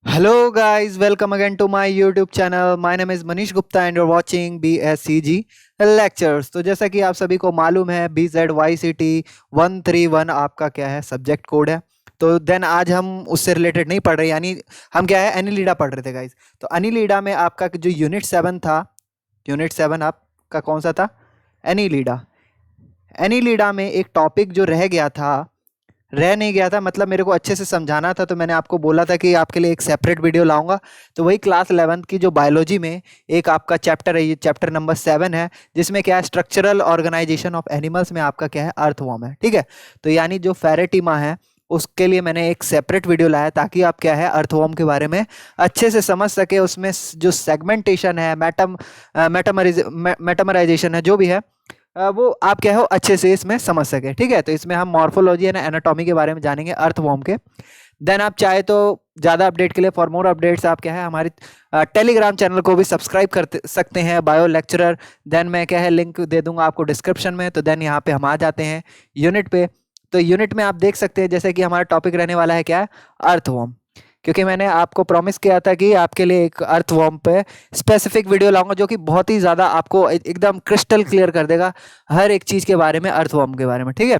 Hello guys, welcome again to my YouTube channel. My name is Manish Gupta and you're watching BSCG Lectures. तो जैसा कि आप सभी को मालूम है BZYCT 131 आपका क्या है सब्जेक्ट कोड है। तो देन आज हम उससे रिलेटेड नहीं पढ़ रहे, यानी हम क्या है एनिलीडा पढ़ रहे थे गाइज। तो एनिलीडा में आपका जो यूनिट 7 था, यूनिट 7 आपका कौन सा था? एनिलीडा। एनिलीडा में एक टॉपिक जो रह गया था, रह नहीं गया था मतलब मेरे को अच्छे से समझाना था, तो मैंने आपको बोला था कि आपके लिए एक सेपरेट वीडियो लाऊंगा। तो वही क्लास 11th की जो बायोलॉजी में एक आपका चैप्टर है, ये चैप्टर नंबर 7 है, जिसमें क्या है स्ट्रक्चरल ऑर्गेनाइजेशन ऑफ एनिमल्स में आपका क्या है अर्थवॉर्म है। ठीक है, तो यानी जो फेरेटिमा है उसके लिए मैंने एक सेपरेट वीडियो लाया ताकि आप क्या है अर्थवॉर्म के बारे में अच्छे से समझ सके। उसमें जो सेगमेंटेशन है, मेटामराइजेशन है, जो भी है वो आप क्या हो अच्छे से इसमें समझ सके। ठीक है, तो इसमें हम मॉर्फोलॉजी एंड एनाटॉमी के बारे में जानेंगे अर्थवॉर्म के। देन आप चाहे तो ज़्यादा अपडेट के लिए, फॉर मोर अपडेट्स, आप क्या है हमारे टेलीग्राम चैनल को भी सब्सक्राइब कर सकते हैं, बायो लेक्चरर। देन मैं क्या है लिंक दे दूंगा आपको डिस्क्रिप्शन में। तो देन यहाँ पे हम आ जाते हैं यूनिट पे। तो यूनिट में आप देख सकते हैं जैसे कि हमारा टॉपिक रहने वाला है क्या है अर्थवॉर्म, क्योंकि मैंने आपको प्रॉमिस किया था कि आपके लिए एक अर्थवॉर्म पे स्पेसिफिक वीडियो लाऊंगा जो कि बहुत ही ज़्यादा आपको एकदम क्रिस्टल क्लियर कर देगा हर एक चीज़ के बारे में, अर्थवॉर्म के बारे में। ठीक है,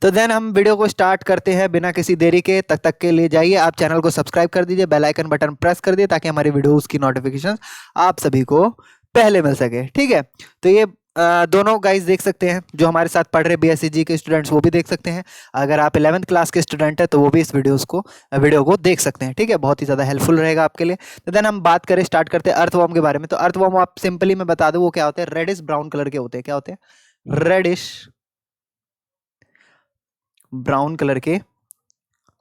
तो देन हम वीडियो को स्टार्ट करते हैं बिना किसी देरी के। तक के लिए जाइए, आप चैनल को सब्सक्राइब कर दीजिए, बेल आइकन बटन प्रेस कर दिए ताकि हमारी वीडियोस की नोटिफिकेशन आप सभी को पहले मिल सके। ठीक है, तो ये दोनों गाइस देख सकते हैं, जो हमारे साथ पढ़ रहे बीएससीजी के स्टूडेंट्स वो भी देख सकते हैं। अगर आप 11th क्लास के स्टूडेंट हैं तो वो भी इस वीडियो को देख सकते हैं। ठीक है, बहुत ही ज़्यादा हेल्पफुल रहेगा आपके लिए। तो देन हम बात करें, स्टार्ट करते हैं अर्थवॉर्म के बारे में। तो अर्थवॉर्म आप सिंपली मैं बता दूं वो क्या होते हैं, रेडिश ब्राउन कलर के होते हैं। क्या होते हैं? रेडिश ब्राउन कलर के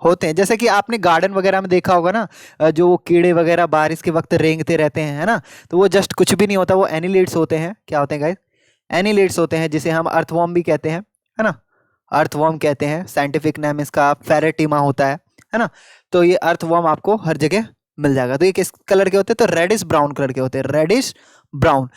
होते हैं। जैसे कि आपने गार्डन वगैरह में देखा होगा ना, जो वो कीड़े वगैरह बारिश के वक्त रेंगते रहते हैं, है ना, तो वो जस्ट कुछ भी नहीं होता, वो एनिलीड्स होते हैं। क्या होते हैं गाइस? एनिलीड्स होते हैं, जिसे हम अर्थवॉर्म भी कहते हैं, है ना। अर्थवॉर्म कहते हैं, साइंटिफिक नेम इसका फेरेटिमा होता है ना। तो ये अर्थवॉर्म आपको हर जगह मिल जाएगा। तो ये किस कलर के होते हैं? तो रेडिश ब्राउन कलर के होते हैं, रेडिश ब्राउन।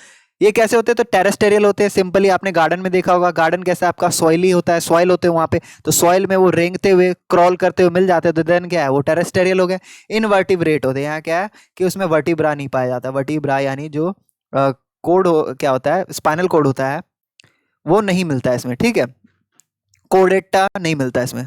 ये कैसे होते हैं? तो टेरेस्टेरियल होते हैं। सिंपली आपने गार्डन में देखा होगा, गार्डन कैसे आपका सॉइली होता है, सॉइल होते हैं वहां पे, तो सॉइल में वो रेंगते हुए क्रॉल करते हुए मिल जाते हैं, तो देन क्या है वो टेरेस्टेरियल हो गए। इनवर्टिब्रेट होते हैं, यहाँ क्या है कि उसमें वर्टिब्रा नहीं पाया जाता। वर्टिब्रा यानी जो कोड क्या होता है, स्पाइनल कोड होता है, वो नहीं मिलता है इसमें। ठीक है, कोडेटा नहीं मिलता इसमें।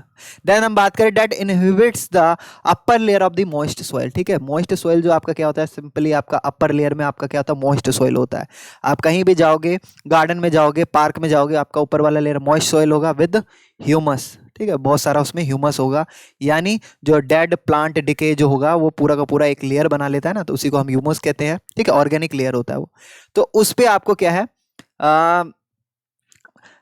देन हम बात करें that inhibits the upper layer of the moist soil. ठीक है, मॉइस्ट सॉइल जो आपका क्या होता है, सिंपली आपका अपर लेयर में आपका क्या होता है, मॉइस्ट सॉइल होता है। आप कहीं भी जाओगे, गार्डन में जाओगे, पार्क में जाओगे, आपका ऊपर वाला लेयर मॉइस्ट सॉइल होगा विद ह्यूमस। ठीक है, बहुत सारा उसमें ह्यूमस होगा, यानी जो डेड प्लांट डिके जो होगा वो पूरा का पूरा एक लेयर बना लेता है ना, तो उसी को हम ह्यूमस कहते हैं। ठीक है, ऑर्गेनिक लेयर होता है वो। तो उस पे आपको क्या है,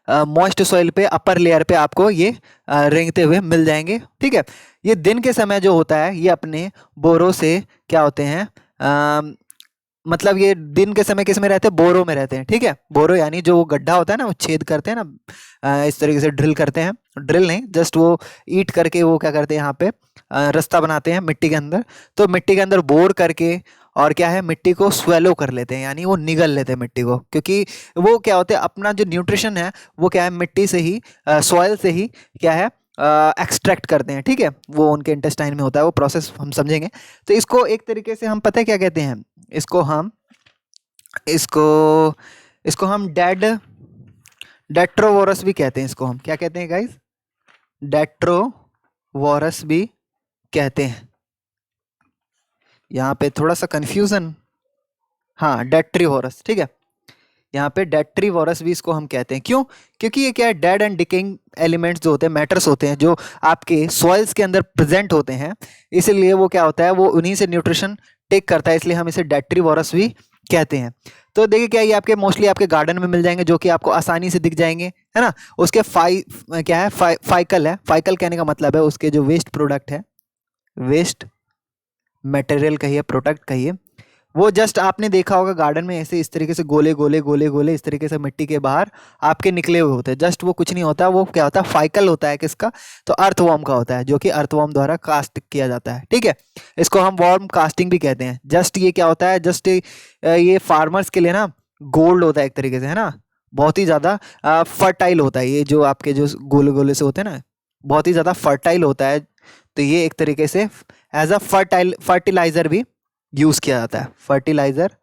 मॉइस्ट सॉइल पे अपर लेयर पे आपको ये रेंगते हुए मिल जाएंगे। ठीक है, ये दिन के समय जो होता है ये अपने बोरों से क्या होते हैं, मतलब ये दिन के समय किस में रहते हैं? बोरों में रहते हैं। ठीक है, बोरो यानी जो वो गड्ढा होता है ना, वो छेद करते हैं ना, इस तरीके से ड्रिल करते हैं, ड्रिल नहीं जस्ट वो ईट करके वो क्या करते हैं यहाँ पे रास्ता बनाते हैं मिट्टी के अंदर। तो मिट्टी के अंदर बोर करके और क्या है मिट्टी को स्वेलो कर लेते हैं, यानी वो निगल लेते हैं मिट्टी को, क्योंकि वो क्या होते हैं अपना जो न्यूट्रिशन है वो क्या है मिट्टी से ही, सॉइल से ही क्या है एक्सट्रैक्ट करते हैं। ठीक है, वो उनके इंटेस्टाइन में होता है, वो प्रोसेस हम समझेंगे। तो इसको एक तरीके से हम पता है क्या कहते हैं, इसको हम इसको इसको हम डेट्रोवोरस भी कहते हैं। इसको हम क्या कहते हैं गाइस? डेट्रोवोरस भी कहते हैं। यहाँ पे थोड़ा सा कंफ्यूजन, हाँ डेट्रीवोरस। ठीक है, यहाँ पे डेट्रीवोरस भी इसको हम कहते हैं। क्यों? क्योंकि ये क्या है, डेड एंड डिकेइंग एलिमेंट्स जो होते हैं, मैटर्स होते हैं जो आपके सॉइल्स के अंदर प्रेजेंट होते हैं, इसलिए वो क्या होता है, वो उन्हीं से न्यूट्रिशन टेक करता है, इसलिए हम इसे डेट्रीवोरस भी कहते हैं। तो देखिए क्या, ये आपके मोस्टली आपके गार्डन में मिल जाएंगे, जो कि आपको आसानी से दिख जाएंगे, है ना। उसके क्या है, फाइकल है। फाइकल कहने का मतलब है उसके जो वेस्ट प्रोडक्ट है, वेस्ट मटेरियल कहिए, प्रोडक्ट कहिए, वो जस्ट आपने देखा होगा गार्डन में ऐसे इस तरीके से गोले गोले गोले गोले इस तरीके से मिट्टी के बाहर आपके निकले हुए होते हैं। जस्ट वो कुछ नहीं होता, वो क्या होता है, फाइकल होता है। किसका? तो अर्थवॉर्म का होता है, जो कि अर्थवॉर्म द्वारा कास्ट किया जाता है। ठीक है, इसको हम वॉर्म कास्टिंग भी कहते हैं। जस्ट ये क्या होता है, जस्ट ये फार्मर्स के लिए ना गोल्ड होता है एक तरीके से, है ना। बहुत ही ज़्यादा फर्टाइल होता है ये, जो आपके जो गोले गोले से होते हैं ना, बहुत ही ज़्यादा फर्टाइल होता है। तो ये एक तरीके से एज अ फर्टिलाइजर भी यूज किया जाता है, फर्टिलाइजर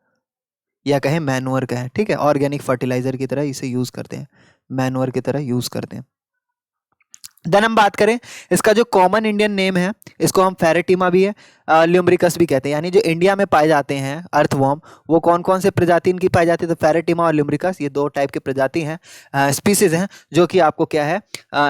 या कहें मैनुअर कहें, ठीक है, ऑर्गेनिक फर्टिलाइजर की तरह इसे यूज करते हैं, मैनुअर की तरह यूज करते हैं। देन हम बात करें इसका जो कॉमन इंडियन नेम है, इसको हम फेरेटिमा भी है, ल्यूम्ब्रिकस भी कहते हैं, यानी जो इंडिया में पाए जाते हैं अर्थवॉर्म, वो कौन कौन से प्रजाति इनकी पाई जाती है, तो फेरेटिमा और ल्यूम्ब्रिकस, ये दो टाइप की प्रजाति हैं, स्पीसीज हैं, जो कि आपको क्या है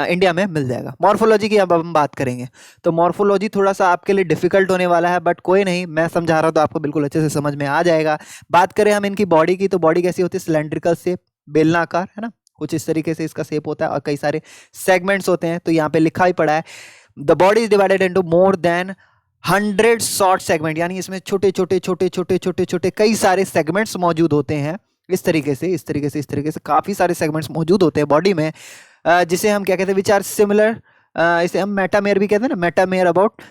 इंडिया में मिल जाएगा। मॉर्फोलॉजी की अब हम बात करेंगे, तो मॉर्फोलॉजी थोड़ा सा आपके लिए डिफिकल्ट होने वाला है, बट कोई नहीं, मैं समझा रहा हूँ तो आपको बिल्कुल अच्छे से समझ में आ जाएगा। बात करें हम इनकी बॉडी की, तो बॉडी कैसी होती है, सिलेंड्रिकल शेप, बेलनाकार, है ना, कुछ इस तरीके से इसका शेप होता है, और कई सारे सेगमेंट्स होते हैं। तो यहाँ पे लिखा ही पड़ा है, the body is divided into more than 100 short segment, यानी इसमें छोटे छोटे छोटे छोटे छोटे छोटे कई सारे सेगमेंट्स मौजूद होते हैं। इस तरीके से काफी सारे सेगमेंट्स मौजूद होते हैं बॉडी में, जिसे हम क्या कहते हैं, विच आर सिमिलर, इसे हम मेटामेयर भी कहते हैं ना, मेटामेयर अबाउट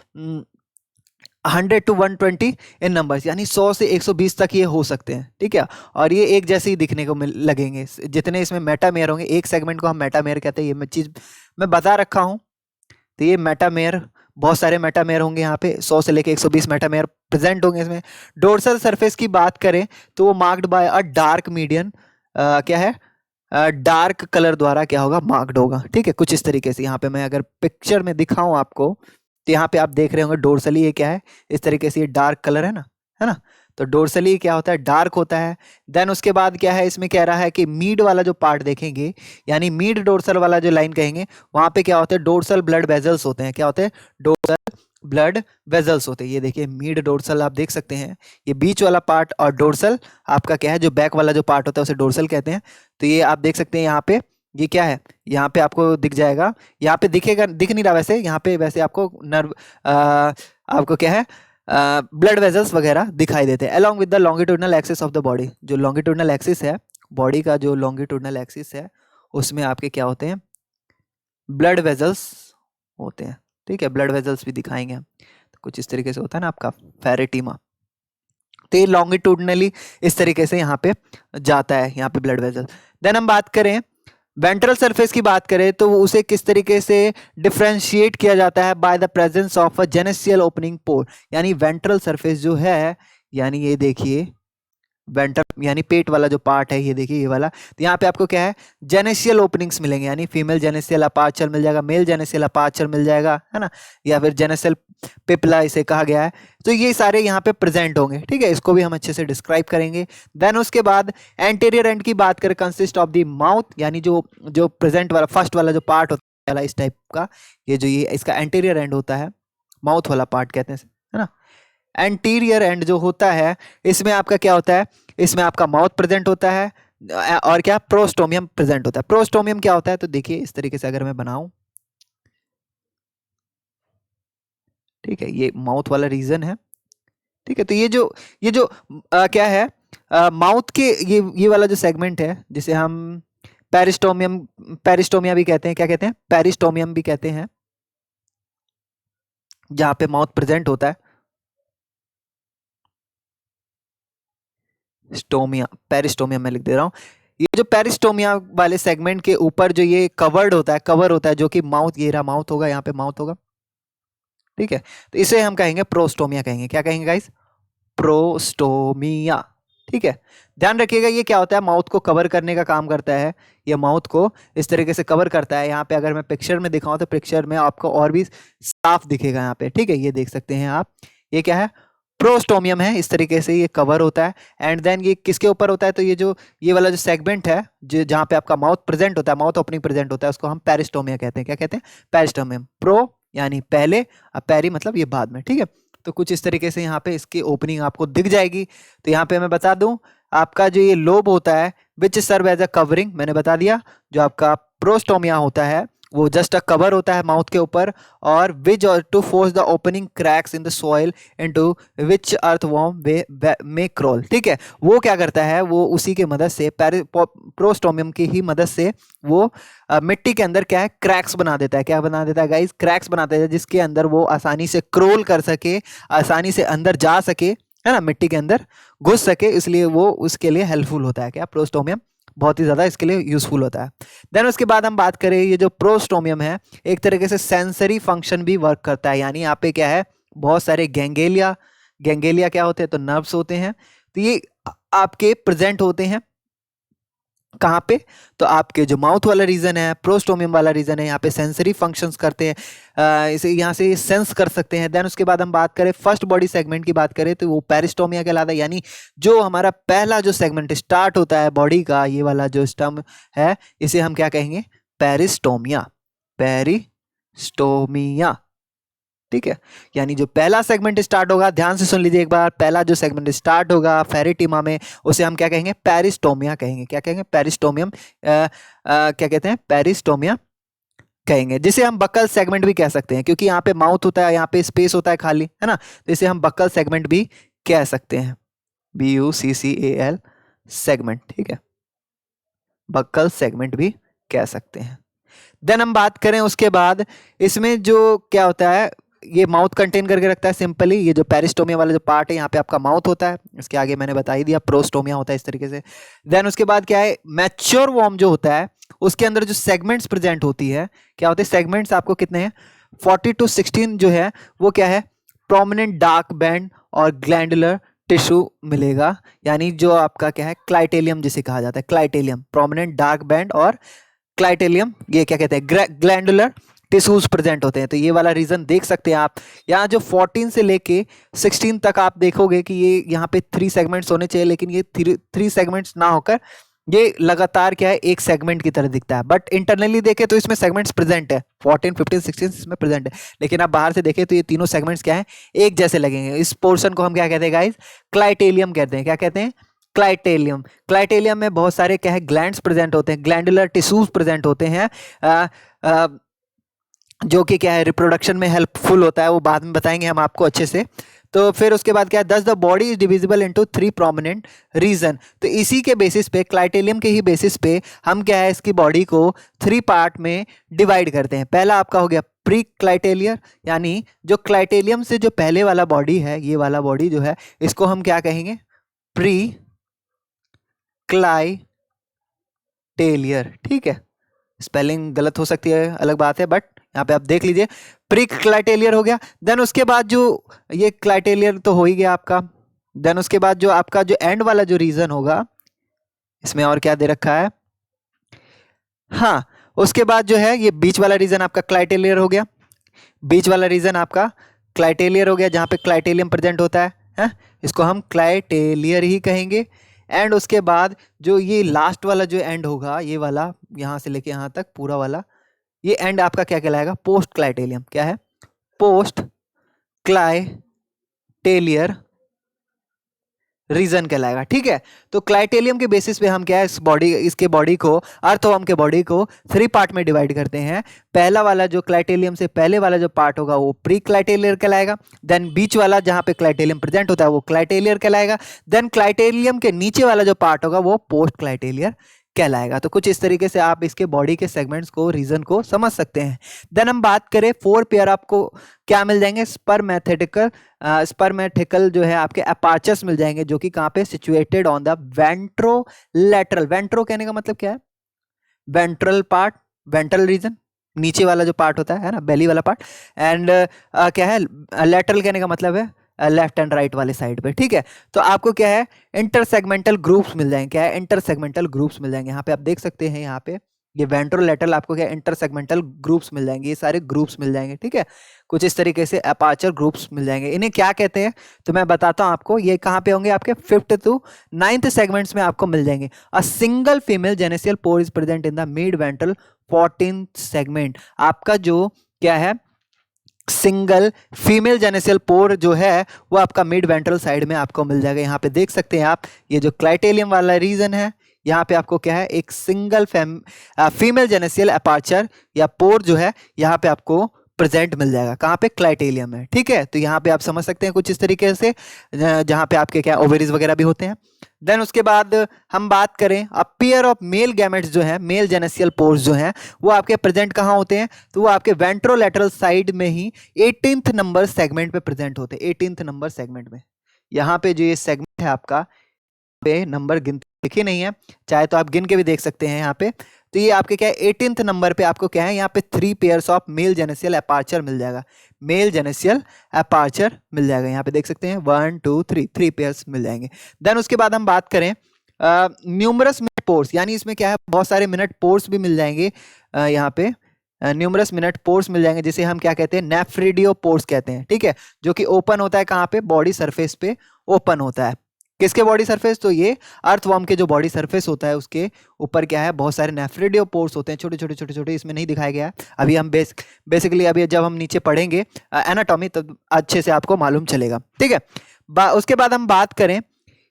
100 to 120 इन नंबर्स, यानी 100 से 120 तक ये हो सकते हैं, ठीक है। और ये एक जैसे ही दिखने को लगेंगे, जितने इसमें मेटामेयर होंगे, एक सेगमेंट को हम मेटामेयर कहते हैं, ये चीज़ मैं बता रखा हूँ। तो ये मेटामेयर, बहुत सारे मेटामेयर होंगे यहाँ पे, 100 से लेके 120 मेटामेयर प्रेजेंट होंगे इसमें। डोर्सल सरफेस की बात करें तो वो marked by a dark median, क्या है, डार्क कलर द्वारा क्या होगा, मार्क्ड होगा, ठीक है। कुछ इस तरीके से यहाँ पे मैं अगर पिक्चर में दिखाऊं आपको, तो यहाँ पे आप देख रहे होंगे डोर्सली, ये क्या है, इस तरीके से ये डार्क कलर है ना, है ना, तो डोर्सली क्या होता है, डार्क होता है। देन उसके बाद क्या है, इसमें कह रहा है कि मीड वाला जो पार्ट देखेंगे, यानी मीड डोर्सल वाला जो लाइन कहेंगे, वहां पे क्या होता है, डोर्सल ब्लड वेजल्स होते हैं। क्या होते हैं, डोर्सल ब्लड वेजल्स होते हैं। ये देखिए मीड डोर्सल आप देख सकते हैं, ये बीच वाला पार्ट, और डोर्सल आपका क्या है, जो बैक वाला जो पार्ट होता है उसे डोर्सल कहते हैं। तो ये आप देख सकते हैं यहाँ पे, ये क्या है, यहाँ पे आपको दिख जाएगा, यहाँ पे दिखेगा, दिख नहीं रहा वैसे, यहाँ पे वैसे आपको नर्व, आपको क्या है, ब्लड वेजल्स वगैरह दिखाई देते हैं, along with the longitudinal axis of the body. जो लॉन्गिट्यूडनल एक्सिस है बॉडी का, जो लॉन्गिट्यूडनल एक्सिस है, उसमें आपके क्या होते हैं, ब्लड वेजल्स होते हैं, ठीक है, ब्लड वेजल्स भी दिखाएंगे हम। तो कुछ इस तरीके से होता है ना आपका फेरेटिमा, तो ये लॉन्गिट्यूडनली इस तरीके से यहाँ पे जाता है, यहाँ पे ब्लड वेजल। देन हम बात करें वेंट्रल सरफेस की, बात करें तो उसे किस तरीके से डिफ्रेंशिएट किया जाता है, by the presence of a genital opening pore, यानी वेंट्रल सरफेस जो है, यानी ये देखिए वेंट्रल यानी पेट वाला जो पार्ट है, ये देखिए ये वाला, तो यहाँ पे आपको क्या है, जेनेसियल ओपनिंग्स मिलेंगे, यानी फीमेल जेनेसियल अपार्चर मिल जाएगा, मेल जेनेसियल अपार्चर मिल जाएगा, है ना, या फिर जेनेसियल पिपला इसे कहा गया है। तो ये सारे यहाँ पे प्रेजेंट होंगे, ठीक है, इसको भी हम अच्छे से डिस्क्राइब करेंगे। देन उसके बाद एंटीरियर एंड की बात करें, कंसिस्ट ऑफ द माउथ, यानी जो प्रेजेंट वाला फर्स्ट वाला जो पार्ट होता है इस टाइप का, ये जो ये इसका एंटीरियर एंड होता है, माउथ वाला पार्ट कहते हैं, है ना। एंटीरियर एंड जो होता है, इसमें आपका क्या होता है, इसमें आपका माउथ प्रेजेंट होता है, और क्या, प्रोस्टोमियम प्रेजेंट होता है। प्रोस्टोमियम क्या होता है, तो देखिए इस तरीके से अगर मैं बनाऊं, ठीक है, ये माउथ वाला रीजन है, ठीक है। तो ये जो क्या है, माउथ के ये वाला जो सेगमेंट है, जिसे हम पेरिस्टोमिया भी कहते हैं, क्या कहते हैं, पेरिस्टोमियम भी कहते हैं, जहां पे माउथ प्रेजेंट होता है, स्टोमिया, पेरिस्टोमिया मैं लिख दे रहा हूँ। ये जो पेरिस्टोमिया वाले सेगमेंट के ऊपर जो ये कवर होता है, जो कि माउथ, ये रहा माउथ होगा, यहाँ पे माउथ होगा, ठीक है। तो इसे हम कहेंगे प्रोस्टोमिया कहेंगे। क्या कहेंगे गाइस, प्रोस्टोमिया, ठीक है। ध्यान रखिएगा ये क्या होता है, माउथ को कवर करने का काम करता है, ये माउथ को इस तरीके से कवर करता है। यहाँ पे अगर मैं पिक्चर में दिखाऊं तो पिक्चर में आपको और भी साफ दिखेगा यहाँ पे, ठीक है, ये देख सकते हैं आप, ये क्या है, प्रोस्टोमियम है, इस तरीके से ये कवर होता है। एंड देन ये किसके ऊपर होता है, तो ये वाला जो सेगमेंट है, जो जहाँ पे आपका माउथ प्रेजेंट होता है, माउथ ओपनिंग प्रेजेंट होता है, उसको हम पेरिस्टोमिया कहते हैं। क्या कहते हैं, पेरिस्टोमियम, प्रो यानी पहले, और पेरी मतलब ये बाद में, ठीक है। तो कुछ इस तरीके से यहाँ पे इसकी ओपनिंग आपको दिख जाएगी। तो यहाँ पे मैं बता दूं, आपका जो ये लोब होता है, विच सर्व एज अ कवरिंग, मैंने बता दिया, जो आपका प्रोस्टोमिया होता है वो जस्ट अ कवर होता है माउथ के ऊपर, और विच और to force the opening cracks in the soil into which earthworm may crawl, ठीक है। वो क्या करता है, वो उसी के मदद से, प्रोस्टोमियम की ही मदद से वो मिट्टी के अंदर क्या है, क्रैक्स बना देता है। क्या बना देता है गाइस, क्रैक्स बना देता है, जिसके अंदर वो आसानी से क्रोल कर सके, आसानी से अंदर जा सके, है ना, मिट्टी के अंदर घुस सके, इसलिए वो उसके लिए हेल्पफुल होता है, क्या, प्रोस्टोमियम बहुत ही ज़्यादा इसके लिए यूज़फुल होता है। देन उसके बाद हम बात करें, ये जो प्रोस्टोमियम है एक तरीके से सेंसरी फंक्शन भी वर्क करता है, यानी यहाँ पे क्या है, बहुत सारे गैंगेलिया, गैंगेलिया क्या होते हैं, तो नर्व्स होते हैं, तो ये आपके प्रेजेंट होते हैं कहाँ पे, तो आपके जो माउथ वाला रीजन है, प्रोस्टोमियम वाला रीजन है, यहाँ पे सेंसरी फंक्शंस करते हैं, इसे यहाँ से सेंस कर सकते हैं। देन उसके बाद हम बात करें फर्स्ट बॉडी सेगमेंट की बात करें तो वो पेरिस्टोमिया कहलाता है, यानी जो हमारा पहला जो सेगमेंट स्टार्ट होता है बॉडी का, ये वाला जो स्टम है इसे हम क्या कहेंगे, पेरिस्टोमिया, पेरिस्टोमिया, ठीक है। यानी जो पहला सेगमेंट स्टार्ट होगा, ध्यान से सुन लीजिए एक बार, पहला जो सेगमेंट स्टार्ट होगा फेरिटिमा में उसे हम क्या कहेंगे, पेरिस्टोमिया कहेंगे। क्या कहेंगे, पेरिस्टोमियम, क्या कहते हैं, पेरिस्टोमिया कहेंगे, जिसे हम बक्कल सेगमेंट भी कह सकते हैं, क्योंकि यहाँ पे माउथ होता है, यहाँ पे स्पेस होता है खाली, है ना, तो इसे हम बक्कल सेगमेंट भी कह सकते हैं, BUCCAL सेगमेंट, ठीक है, बक्कल सेगमेंट भी कह सकते हैं। देन हम बात करें उसके बाद, इसमें जो क्या होता है, ये माउथ कंटेन करके रखता है सिंपली, ये जो पेरिस्टोमिया वाला जो पार्ट है यहाँ पे आपका माउथ होता है, इसके आगे मैंने बता ही दिया प्रोस्टोमिया होता है इस तरीके से। देन उसके बाद क्या है, मैच्योर वॉर्म जो होता है उसके अंदर जो सेगमेंट्स प्रेजेंट होती है, क्या होते हैं सेगमेंट्स, आपको कितने हैं, 40 to 16 जो है वो क्या है, प्रोमिनेंट डार्क बैंड और ग्लैंडुलर टिश्यू मिलेगा, यानी जो आपका क्या है, क्लाइटेलियम जिसे कहा जाता है, क्लाइटेलियम, प्रोमिनेंट डार्क बैंड और क्लाइटेलियम, ये क्या कहते हैं, ग्लैंडुलर टिश्यूज प्रेजेंट होते हैं। तो ये वाला रीजन देख सकते हैं आप, यहाँ जो 14 से लेके 16 तक आप देखोगे कि ये यहाँ पे 3 सेगमेंट्स होने चाहिए, लेकिन ये 3 सेगमेंट्स ना होकर ये लगातार क्या है, एक सेगमेंट की तरह दिखता है, बट इंटरनली देखें तो इसमें सेगमेंट्स प्रेजेंट है, 14, 15, 16 इसमें प्रेजेंट है, लेकिन आप बाहर से देखें तो ये तीनों सेगमेंट्स क्या है, एक जैसे लगेंगे। इस पोर्शन को हम क्या कहते हैं गाइज, क्लाइटेलियम कहते हैं। क्या कहते हैं, क्लाइटेलियम। क्लाइटेलियम में बहुत सारे क्या है, ग्लैंड्स प्रेजेंट होते हैं, ग्लैंडुलर टिश्यूज प्रेजेंट होते हैं, जो कि क्या है, रिप्रोडक्शन में हेल्पफुल होता है, वो बाद में बताएंगे हम आपको अच्छे से। तो फिर उसके बाद क्या है, thus the body is divisible into 3 prominent region. तो इसी के बेसिस पे, क्लाइटेलियम के ही बेसिस पे हम क्या है, इसकी बॉडी को 3 पार्ट में डिवाइड करते हैं। पहला आपका हो गया प्री क्लाइटेलियर, यानी जो क्लाइटेलियम से जो पहले वाला बॉडी है, ये वाला बॉडी जो है, इसको हम क्या कहेंगे, प्री क्लाइटेलियर, ठीक है। स्पेलिंग गलत हो सकती है, अलग बात है, बट यहाँ पे आप देख लीजिए, प्री क्लाइटेलियर हो गया। देन उसके बाद जो ये क्लाइटेलियर तो हो ही गया आपका। देन उसके बाद जो आपका जो एंड वाला जो रीजन होगा, इसमें और क्या दे रखा है, हाँ, उसके बाद जो है ये बीच वाला रीजन आपका क्लाइटेलियर हो गया, बीच वाला रीजन आपका क्लाइटेलियर हो गया, जहाँ पे क्लाइटेलियम प्रेजेंट होता है, इसको हम क्लाइटेलियर ही कहेंगे। एंड उसके बाद जो ये लास्ट वाला जो एंड होगा, ये वाला यहाँ से लेके यहाँ तक पूरा वाला, ये एंड आपका क्या कहलाएगा, पोस्ट क्लाइटेलियम। क्या है, पोस्ट क्लाइटेलियर रीजन कहलाएगा, ठीक है। तो क्लाइटेलियम के बेसिस पे हम क्या है, इसके बॉडी को, अर्थवर्म के बॉडी को 3 पार्ट में डिवाइड करते हैं। पहला वाला जो क्लाइटेलियम से पहले वाला जो पार्ट होगा वो प्री क्लाइटेलियर कहलाएगा। देन बीच वाला जहां पे क्लाइटेलियम प्रेजेंट होता है वो क्लाइटेलियर कहलाएगा। देन क्लाइटेलियम के नीचे वाला जो पार्ट होगा वो पोस्ट क्लाइटेलियर कहलाएगा। तो कुछ इस तरीके से आप इसके बॉडी के सेगमेंट्स को, रीजन को समझ सकते हैं। देन हम बात करें 4 पेयर आपको क्या मिल जाएंगे, स्पर्मेटिकल जो है आपके अपार्चर्स मिल जाएंगे, जो कि कहाँ पे, सिचुएटेड ऑन द वेंट्रोलैटरल। वेंट्रो कहने का मतलब क्या है, वेंट्रल पार्ट, वेंट्रल रीजन, नीचे वाला जो पार्ट होता है ना, बेली वाला पार्ट। एंड क्या है, लैटरल कहने का मतलब है लेफ्ट एंड राइट वाले साइड पे, ठीक है। तो आपको क्या है, इंटरसेगमेंटल ग्रुप्स मिल जाएंगे। क्या है, इंटरसेगमेंटल ग्रुप्स मिल जाएंगे। यहाँ पे आप देख सकते हैं, यहाँ पे ये वेंट्रोलैटरल आपको क्या, इंटरसेगमेंटल ग्रुप्स मिल जाएंगे, ये सारे ग्रुप्स मिल जाएंगे, ठीक है। कुछ इस तरीके से अपार्चर ग्रुप्स मिल जाएंगे। इन्हें क्या कहते हैं, तो मैं बताता हूँ आपको। ये कहाँ पे होंगे, आपके 5th to 9th सेगमेंट्स में आपको मिल जाएंगे। A single female genital pore is present in the mid ventral 14th segment. आपका जो क्या है, सिंगल फीमेल जेनेसियल पोर जो है वो आपका मिड वेंट्रल साइड में आपको मिल जाएगा। यहाँ पे देख सकते हैं आप, ये जो क्लाइटेलियम वाला रीजन है, यहाँ पे आपको क्या है, एक सिंगल फीमेल जेनेसियल अपार्चर या पोर जो है यहाँ पे आपको प्रेजेंट मिल जाएगा। कहाँ पे, क्लाइटेलियम में, ठीक है। तो यहाँ पे आप समझ सकते हैं कुछ इस तरीके से, जहाँ पे आपके क्या ओवेरीज वगैरह भी होते हैं। देन उसके बाद हम बात करें, अ पेयर ऑफ मेल गैमेट्स जो है, मेल जेनेसियल पोर्स जो हैं, वो आपके प्रेजेंट कहाँ होते हैं, तो वो आपके वेंट्रोलैटरल साइड में ही 18th नंबर सेगमेंट पे प्रेजेंट होते हैं। 18th नंबर सेगमेंट में, यहाँ पे जो ये सेगमेंट है आपका पे नंबर गिनती लिखी नहीं है, चाहे तो आप गिन के भी देख सकते हैं यहाँ पे। तो ये आपके क्या है 18th नंबर पे आपको क्या है यहाँ पे 3 पेयर्स ऑफ मेल जेनेसियल अपार्चर मिल जाएगा, मेल जेनेसियल अपार्चर मिल जाएगा। यहाँ पे देख सकते हैं 1 2 3 पेयर्स मिल जाएंगे। देन उसके बाद हम बात करें न्यूमरस मिनट पोर्स, यानी इसमें क्या है बहुत सारे मिनट पोर्स भी मिल जाएंगे। यहाँ पे न्यूमरस मिनट पोर्स मिल जाएंगे, जिसे हम क्या कहते हैं नेफ्रिडियो पोर्स कहते हैं, ठीक है, जो कि ओपन होता है कहाँ पे, बॉडी सरफेस पे ओपन होता है। किसके बॉडी सरफेस, तो ये अर्थवर्म के जो बॉडी सरफेस होता है उसके ऊपर क्या है बहुत सारे नेफ्रिडियो पोर्स होते हैं, छोटे छोटे छोटे छोटे, इसमें नहीं दिखाया गया है। अभी हम बेसिकली अभी जब हम नीचे पढ़ेंगे एनाटॉमी तब अच्छे से आपको मालूम चलेगा, ठीक है। उसके बाद हम बात करें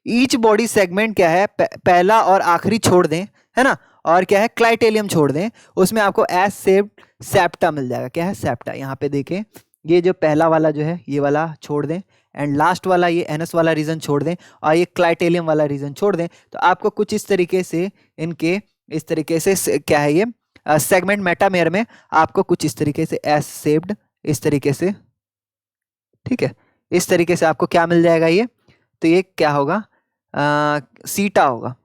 ईच बॉडी सेगमेंट क्या है पहला और आखिरी छोड़ दें, है ना, और क्या है क्लाइटेलियम छोड़ दें, उसमें आपको एस शेप्ड सेप्टा मिल जाएगा। क्या है सेप्टा, यहाँ पे देखें ये जो पहला वाला जो है ये वाला छोड़ दें, एंड लास्ट वाला ये एनस वाला रीजन छोड़ दें, और ये क्लाइटेलियम वाला रीजन छोड़ दें, तो आपको कुछ इस तरीके से इनके इस तरीके से क्या है ये सेगमेंट मेटामेयर में आपको कुछ इस तरीके से एस शेप्ड इस तरीके से, ठीक है, इस तरीके से आपको क्या मिल जाएगा ये, तो ये क्या होगा सीटा होगा,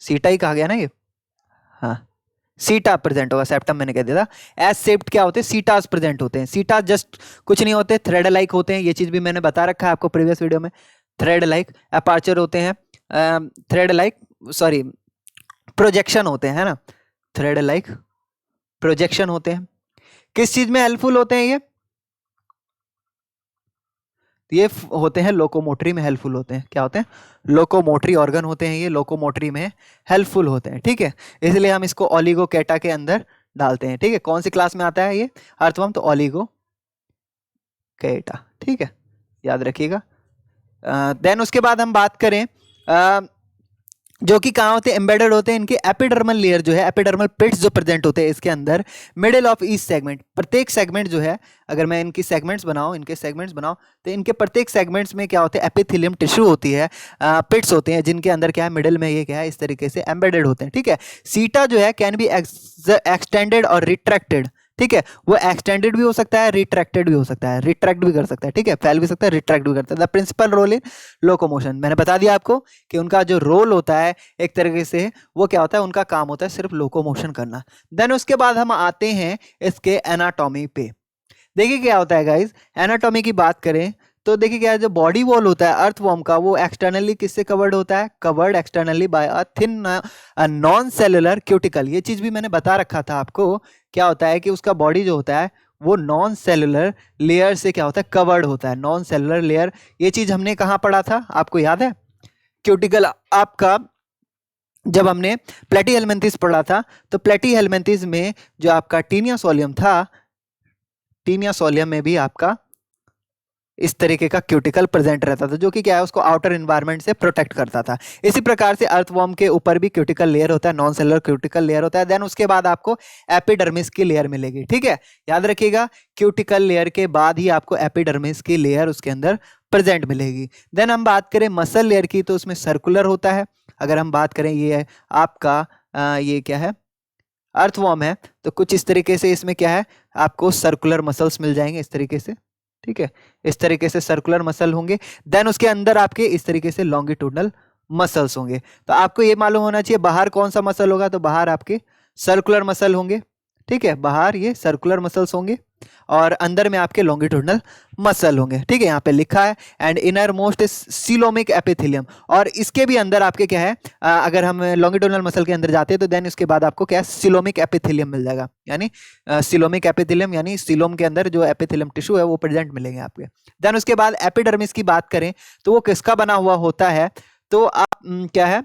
सीटा ही कहा गया ना ये, हाँ सीटा प्रेजेंट होगा, सेप्टम मैंने कह दिया था। एस शेप्ड क्या होते हैं, सीटास प्रेजेंट होते हैं। सीटा जस्ट कुछ नहीं होते, थ्रेड लाइक होते हैं, ये चीज भी मैंने बता रखा है आपको प्रीवियस वीडियो में। थ्रेड लाइक अपार्चर होते हैं, थ्रेड लाइक सॉरी प्रोजेक्शन होते हैं, है ना, थ्रेड लाइक प्रोजेक्शन होते हैं। किस चीज में हेल्पफुल होते हैं ये होते हैं लोकोमोटरी में हेल्पफुल होते हैं। क्या होते हैं, लोकोमोटरी ऑर्गन होते हैं, ये लोकोमोटरी में हेल्पफुल होते हैं, ठीक है, इसलिए हम इसको ओलिगोकेटा के अंदर डालते हैं, ठीक है। कौन सी क्लास में आता है ये अर्थवर्म, तो ओलिगोकेटा, ठीक है, याद रखिएगा। देन उसके बाद हम बात करें जो कि कहाँ होते हैं, एम्बेडेड होते हैं इनके एपिडर्मल लेयर जो है, एपिडर्मल पिट्स जो प्रेजेंट होते हैं इसके अंदर मिडिल ऑफ ईच सेगमेंट। प्रत्येक सेगमेंट जो है, अगर मैं इनकी सेगमेंट्स बनाऊं, इनके सेगमेंट्स बनाऊं, तो इनके प्रत्येक सेगमेंट्स में क्या होते हैं एपिथेलियम टिश्यू होती है, पिट्स होते हैं, जिनके अंदर क्या है मिडिल में ये क्या है इस तरीके से एम्बेडेड होते हैं, ठीक है। सीटा जो है कैन बी एक्सटेंडेड और रिट्रैक्टेड, ठीक है, वो एक्सटेंडेड भी हो सकता है, रिट्रैक्टेड भी हो सकता है, रिट्रैक्ट भी कर सकता है, ठीक है, फैल भी सकता है, रिट्रैक्ट भी करता है। The principal role in locomotion, मैंने बता दिया आपको कि उनका जो रोल होता है एक तरीके से वो क्या होता है, उनका काम होता है सिर्फ लोकोमोशन करना। देन उसके बाद हम आते हैं इसके एनाटॉमी पे। देखिए क्या होता है गाइज, एनाटॉमी की बात करें तो देखिए क्या है, जो बॉडी वॉल होता है अर्थवर्म का वो एक्सटर्नली किससे कवर्ड होता है, covered externally by a thin non cellular cuticle. ये चीज भी मैंने बता रखा था आपको, क्या होता है कि उसका बॉडी जो होता है वो नॉन सेलुलर लेयर से क्या होता है कवर्ड होता है, नॉन सेलुलर लेयर। ये चीज हमने कहाँ पढ़ा था आपको याद है, क्यूटिकल आपका जब हमने प्लेटी हेलमिंथिस पढ़ा था, तो प्लेटी हेलमिंथिस में जो आपका टीनिया सोलियम था, टीनिया सोलियम में भी आपका इस तरीके का क्यूटिकल प्रेजेंट रहता था, जो कि क्या है उसको आउटर एनवायरनमेंट से प्रोटेक्ट करता था। इसी प्रकार से अर्थवर्म के ऊपर भी क्यूटिकल लेयर होता है, नॉन सेलुलर क्यूटिकल लेयर होता है। देन उसके बाद आपको एपिडर्मिस की लेयर मिलेगी, ठीक है, याद रखिएगा क्यूटिकल लेयर के बाद ही आपको एपिडर्मिस की लेयर उसके अंदर प्रेजेंट मिलेगी। देन हम बात करें मसल लेयर की, तो उसमें सर्कुलर होता है। अगर हम बात करें ये है आपका ये क्या है अर्थवर्म है, तो कुछ इस तरीके से इसमें क्या है आपको सर्कुलर मसल्स मिल जाएंगे इस तरीके से, ठीक है, इस तरीके से सर्कुलर मसल होंगे। देन उसके अंदर आपके इस तरीके से लॉन्गिट्यूडनल मसल्स होंगे। तो आपको ये मालूम होना चाहिए बाहर कौन सा मसल होगा, तो बाहर आपके सर्कुलर मसल होंगे, ठीक है, बाहर ये सर्कुलर मसल्स होंगे और अंदर में आपके लॉन्गिट्यूडनल मसल होंगे, ठीक है, यहाँ पे लिखा है। And inner most is coelomic epithelium, और इसके भी अंदर आपके क्या है अगर हम लॉन्गिट्यूडनल मसल के अंदर जाते हैं तो देन इसके बाद आपको क्या है सिलोमिक एपिथेलियम मिल जाएगा, यानी सिलोमिक एपिथेलियम यानी सिलोम के अंदर जो एपिथेलियम टिश्यू है वो प्रेजेंट मिलेंगे आपके। देन उसके बाद एपिडर्मिस की बात करें तो वो किसका बना हुआ होता है, तो आप क्या है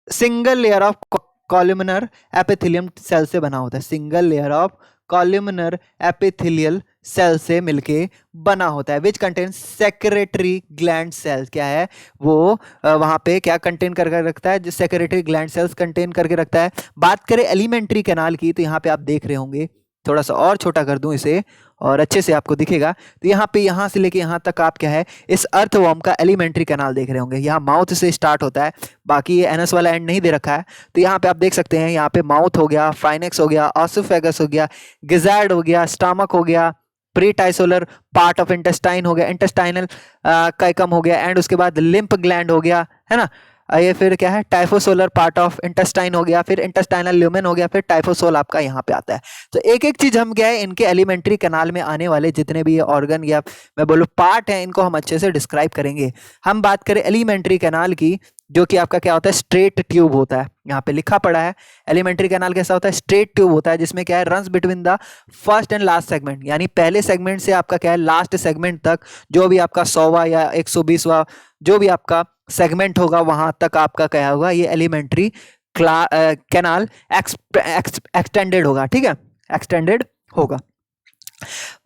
single layer of columnar epithelium cell से बना होता है, single layer of columnar epithelial cell से मिलके बना होता है, which contain secretory gland cells. क्या है वो वहां पे क्या कंटेन करके रखता है, जो सेक्रेटरी ग्लैंड सेल्स कंटेन करके रखता है। बात करें एलिमेंट्री कैनाल की, तो यहाँ पे आप देख रहे होंगे, थोड़ा सा और छोटा कर दूं इसे और अच्छे से आपको दिखेगा, तो यहाँ पे यहाँ से लेके यहाँ तक आप क्या है इस अर्थवर्म का एलिमेंट्री कैनाल देख रहे होंगे। यहाँ माउथ से स्टार्ट होता है, बाकी ये एनस वाला एंड नहीं दे रखा है, तो यहाँ पे आप देख सकते हैं, यहाँ पे माउथ हो गया, फाइनेक्स हो गया, ऑसोफेगस हो गया, गिजार्ड हो गया, स्टमक हो गया, प्रीटाइसोलर पार्ट ऑफ इंटेस्टाइन हो गया, इंटेस्टाइनल कैकम हो गया, एंड उसके बाद लिम्फ ग्लैंड हो गया, है ना, ये फिर क्या है, टाइफोसोलर पार्ट ऑफ इंटेस्टाइन हो गया, फिर इंटेस्टाइनल ल्यूमेन हो गया, फिर टाइफोसोल आपका यहाँ पे आता है। तो एक एक चीज हम क्या है, इनके एलिमेंट्री कैनाल में आने वाले जितने भी ये ऑर्गन या मैं बोलूँ पार्ट हैं, इनको हम अच्छे से डिस्क्राइब करेंगे। हम बात करें एलिमेंट्री कैनाल की, जो कि आपका क्या होता है, स्ट्रेट ट्यूब होता है, यहाँ पे लिखा पड़ा है। एलिमेंट्री कैनाल कैसा होता है, स्ट्रेट ट्यूब होता है, जिसमें क्या है, runs between the first and last segment, यानी पहले सेगमेंट से आपका क्या है लास्ट सेगमेंट तक, जो भी आपका 100वां या 120वां जो भी आपका सेगमेंट होगा वहां तक आपका क्या होगा, ये एलिमेंट्री कैनाल एक्सटेंडेड होगा। ठीक है, एक्सटेंडेड होगा।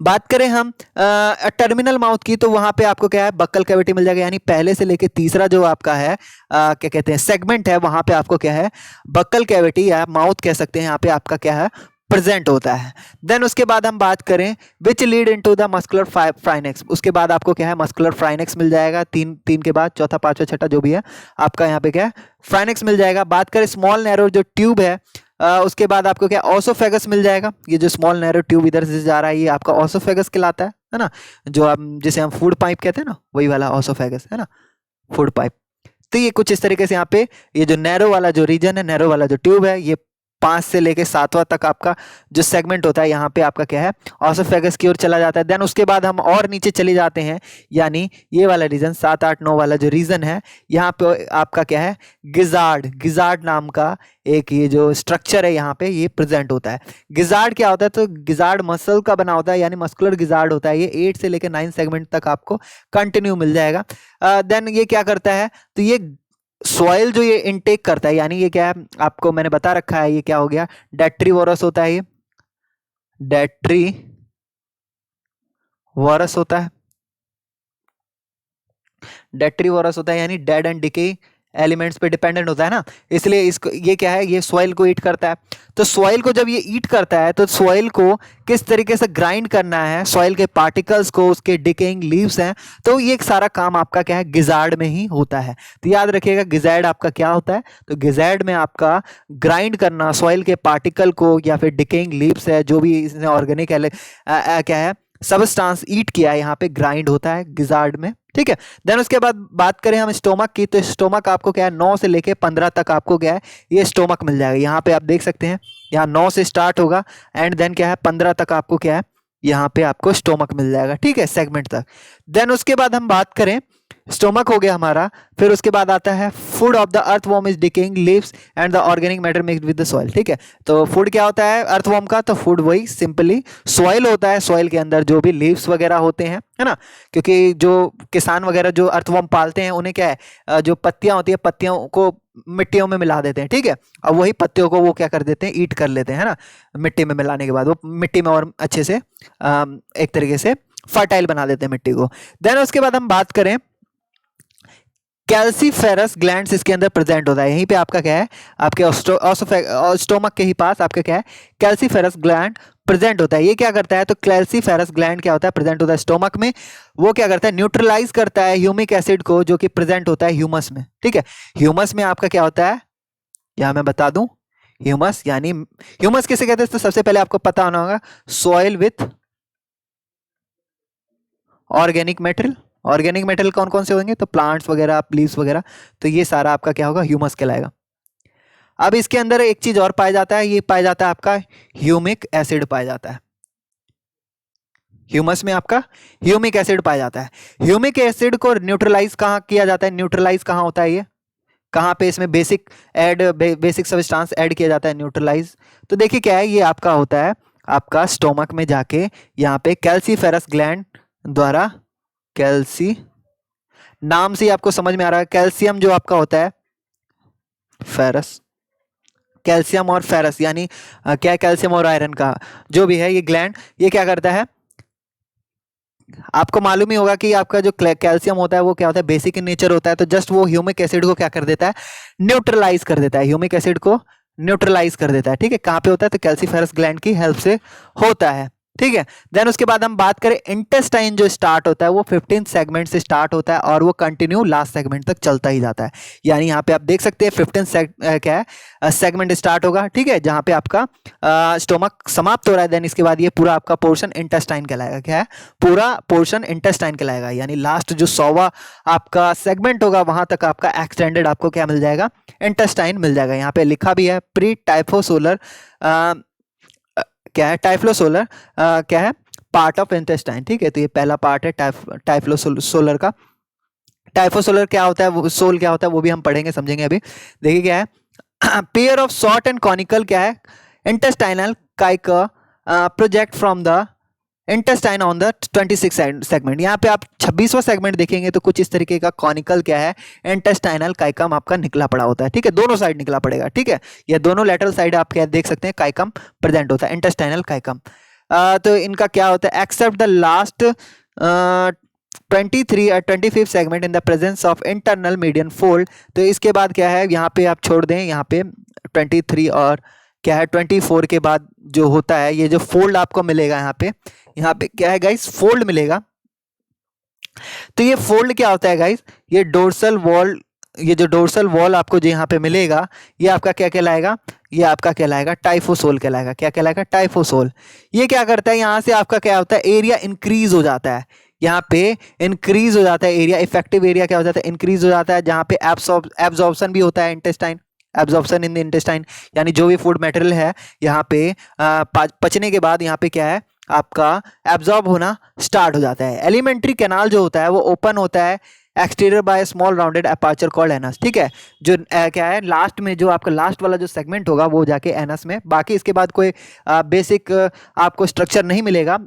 बात करें हम टर्मिनल माउथ की, तो वहां पे आपको क्या है, बक्कल कैविटी मिल जाएगा, यानी पहले से लेके तीसरा जो आपका है क्या कहते हैं सेगमेंट है, वहां पे आपको क्या है, बक्कल कैविटी या माउथ कह सकते हैं, यहाँ पे आपका क्या है प्रेजेंट होता है। देन उसके बाद हम बात करें which lead into the muscular pharynx, उसके बाद आपको क्या है मस्कुलर फ्राइनेक्स मिल जाएगा, तीन के बाद चौथा पांचवा छठा जो भी है आपका यहाँ पे क्या है फ्राइनेक्स मिल जाएगा। बात करें स्मॉल नैरो जो ट्यूब है, उसके बाद आपको क्या ऑसोफेगस मिल जाएगा, ये जो स्मॉल नैरो ट्यूब इधर से जा रहा है ये आपका ऑसोफेगस कहलाता है ना, जो हम जिसे हम फूड पाइप कहते हैं ना, वही वाला ऑसोफेगस है ना, फूड पाइप। तो ये कुछ इस तरीके से यहाँ पे ये जो नैरो वाला जो रीजन है, नैरो वाला जो ट्यूब है, ये 5 से लेके 7वां तक आपका जो सेगमेंट होता है यहाँ पे आपका क्या है ऑसोफेगस की ओर चला जाता है। देन उसके बाद हम और नीचे चले जाते हैं, यानी ये वाला रीजन 7 8 9 वाला जो रीजन है, यहाँ पे आपका क्या है गिजार्ड नाम का एक ये जो स्ट्रक्चर है यहाँ पे ये प्रेजेंट होता है। गिजार्ड क्या होता है, तो गिजार्ड मसल का बना होता है, यानी मस्कुलर गिजार्ड होता है, ये 8 से लेके 9 सेगमेंट तक आपको कंटिन्यू मिल जाएगा। देन ये क्या करता है, तो ये सॉइल जो ये इनटेक करता है, यानी ये क्या है आपको मैंने बता रखा है, ये क्या हो गया डेट्रीवोरस होता है, ये डेट्रीवोरस होता है, डेट्रीवोरस होता है, यानी डेड एंड डिके एलिमेंट्स पे डिपेंडेंट होता है ना, इसलिए इसको ये क्या है, ये सॉइल को ईट करता है। तो सॉइल को जब ये ईट करता है तो सॉइल को किस तरीके से ग्राइंड करना है, सॉइल के पार्टिकल्स को, उसके डिकेइंग लीव्स हैं, तो ये सारा काम आपका क्या है गिजार्ड में ही होता है। तो याद रखिएगा गिजार्ड आपका क्या होता है, तो गिजार्ड में आपका ग्राइंड करना सॉइल के पार्टिकल को या फिर डिकेइंग लीव्स है, जो भी इसने ऑर्गेनिक क्या है सबस्टांस ईट किया है, यहाँ पे ग्राइंड होता है गिजार्ड में। ठीक है, देन उसके बाद बात करें हम स्टोमक की, तो स्टोमक आपको क्या है 9 से लेके 15 तक आपको क्या है ये स्टोमक मिल जाएगा। यहाँ पे आप देख सकते हैं, यहाँ 9 से स्टार्ट होगा एंड देन क्या है 15 तक आपको क्या है यहाँ पे आपको स्टोमक मिल जाएगा। ठीक है, सेगमेंट तक। देन उसके बाद हम बात करें, स्टोमक हो गया हमारा, फिर उसके बाद आता है food of the earthworm is decaying leaves and the organic matter mixed with the soil. ठीक है, तो फूड क्या होता है अर्थवॉर्म का, तो फूड वही सिंपली सॉइल होता है, सॉइल के अंदर जो भी लीव्स वगैरह होते हैं है ना, क्योंकि जो किसान वगैरह जो अर्थवॉर्म पालते हैं उन्हें क्या है जो पत्तियां होती है पत्तियों को मिट्टियों में मिला देते हैं। ठीक है, और वही पत्तियों को वो क्या कर देते हैं ईट कर लेते हैं है ना, मिट्टी में मिलाने के बाद वो मिट्टी में और अच्छे से एक तरीके से फर्टाइल बना देते हैं मिट्टी को। देन उसके बाद हम बात करें कैल्सीफेरस ग्लैंड्स इसके अंदर प्रेजेंट होता है, यहीं पे आपका क्या है आपके स्टोमक के ही पास आपका क्या है कैल्सीफेरस ग्लैंड प्रेजेंट होता है। ये क्या करता है, तो कैल्सीफेरस ग्लैंड क्या होता है प्रेजेंट होता है स्टोमक में, वो क्या करता है न्यूट्रलाइज करता है ह्यूमिक एसिड को, जो कि प्रेजेंट होता है ह्यूमस में। ठीक है, ह्यूमस में आपका क्या होता है, यहां मैं बता दूं, ह्यूमस यानी ह्यूमस किसे कहते हैं, तो सबसे पहले आपको पता होना होगा soil with organic material. Organic material कौन कौन से होंगे, तो प्लांट्स वगैरह लीव्स वगैरह, तो ये सारा आपका क्या होगा ह्यूमस कहलाएगा। अब इसके अंदर एक चीज और पाया जाता है, ये पाया जाता है आपका ह्यूमिक एसिड पाया जाता है। ह्यूमस में आपका ह्यूमिक एसिड पाया जाता है। ह्यूमिक एसिड को न्यूट्रलाइज कहाँ किया जाता है, न्यूट्रलाइज कहाँ होता है, ये कहाँ पे इसमें बेसिक सब्सटेंस ऐड किया जाता है न्यूट्रलाइज, तो देखिए क्या है ये आपका होता है आपका स्टोमक में जाके यहाँ पे कैल्सीफेरस ग्लैंड द्वारा, कैल्सी नाम से ही आपको समझ में आ रहा है, कैल्शियम जो आपका होता है फेरस, कैल्शियम और फेरस यानी क्या कैल्शियम और आयरन का जो भी है ये ग्लैंड, ये क्या करता है आपको मालूम ही होगा कि आपका जो कैल्शियम होता है वो क्या होता है बेसिक इन नेचर होता है, तो जस्ट वो ह्यूमिक एसिड को क्या कर देता है न्यूट्रलाइज कर देता है, ह्यूमिक एसिड को न्यूट्रलाइज कर देता है। ठीक है, कहाँ पे होता है, तो कैल्सीफेरस ग्लैंड की हेल्प से होता है। ठीक है। देन उसके बाद हम बात करें इंटेस्टाइन जो स्टार्ट होता है वो 15 सेगमेंट से स्टार्ट होता है और वो कंटिन्यू लास्ट सेगमेंट तक चलता ही जाता है। यानी यहाँ पे आप देख सकते हैं 15 क्या है सेगमेंट स्टार्ट होगा, ठीक है, जहाँ पे आपका स्टोमक समाप्त हो रहा है। देन इसके बाद ये पूरा आपका पोर्शन इंटेस्टाइन कहलाएगा। क्या है? पूरा पोर्शन इंटेस्टाइन कहलाएगा। यानी लास्ट जो 100वां आपका सेगमेंट होगा वहां तक आपका एक्सटेंडेड आपको क्या मिल जाएगा? इंटेस्टाइन मिल जाएगा। यहाँ पे लिखा भी है प्री टाइफोसोलर क्या है? टाइफ्लोसोलर क्या है? Part of intestine. ठीक है, तो ये पहला पार्ट है टाइफ्लोसोलर का। टाइफोसोलर क्या होता है, वो सोल क्या होता है वो भी हम पढ़ेंगे समझेंगे अभी। देखिए क्या है pair of short and conical क्या है? इंटेस्टाइनल काइका project from the intestine on the 26 segment. यहाँ पे आप 26वां सेगमेंट देखेंगे तो कुछ इस तरीके का कॉनिकल क्या है? इंटेस्टाइनल काइकम आपका निकला पड़ा होता है। ठीक है, दोनों साइड निकला पड़ेगा। ठीक है, ये दोनों लेटरल साइड आप क्या देख सकते हैं काइकम प्रेजेंट होता है, इंटेस्टाइनल काइकम। तो इनका क्या होता है? एक्सेप्ट द लास्ट 23 और 25 segment in the presence of internal median fold. तो इसके बाद क्या है? यहाँ पे आप छोड़ दें, यहाँ पे 23 और क्या है 24 के बाद जो होता है ये जो फोल्ड आपको मिलेगा यहाँ पे क्या है गाइस? फोल्ड मिलेगा। तो ये फोल्ड क्या होता है गाइस? ये डोर्सल वॉल, ये जो डोर्सल वॉल आपको जो यहाँ पे मिलेगा ये आपका क्या कहलाएगा? ये आपका कहलाएगा टाइफोसोल कहलाएगा। क्या कहलाएगा? टाइफोसोल। ये क्या करता है? यहाँ से आपका क्या होता है? एरिया इंक्रीज हो जाता है। यहाँ पे इंक्रीज हो जाता है एरिया, इफेक्टिव एरिया क्या हो जाता है? इंक्रीज हो जाता है। जहाँ पे एब्जॉर्प्शन भी होता है intestine, absorption in the intestine, यानी जो भी फूड मटेरियल है यहाँ पे पचने के बाद यहाँ पे क्या है? आपका एब्जॉर्ब होना स्टार्ट हो जाता है। एलिमेंट्री कैनाल जो होता है वो ओपन होता है exterior by small rounded aperture called anus. ठीक है, जो क्या है लास्ट में जो आपका लास्ट वाला जो सेगमेंट होगा वो जाके एनस में, बाकी इसके बाद कोई बेसिक आपको स्ट्रक्चर नहीं मिलेगा,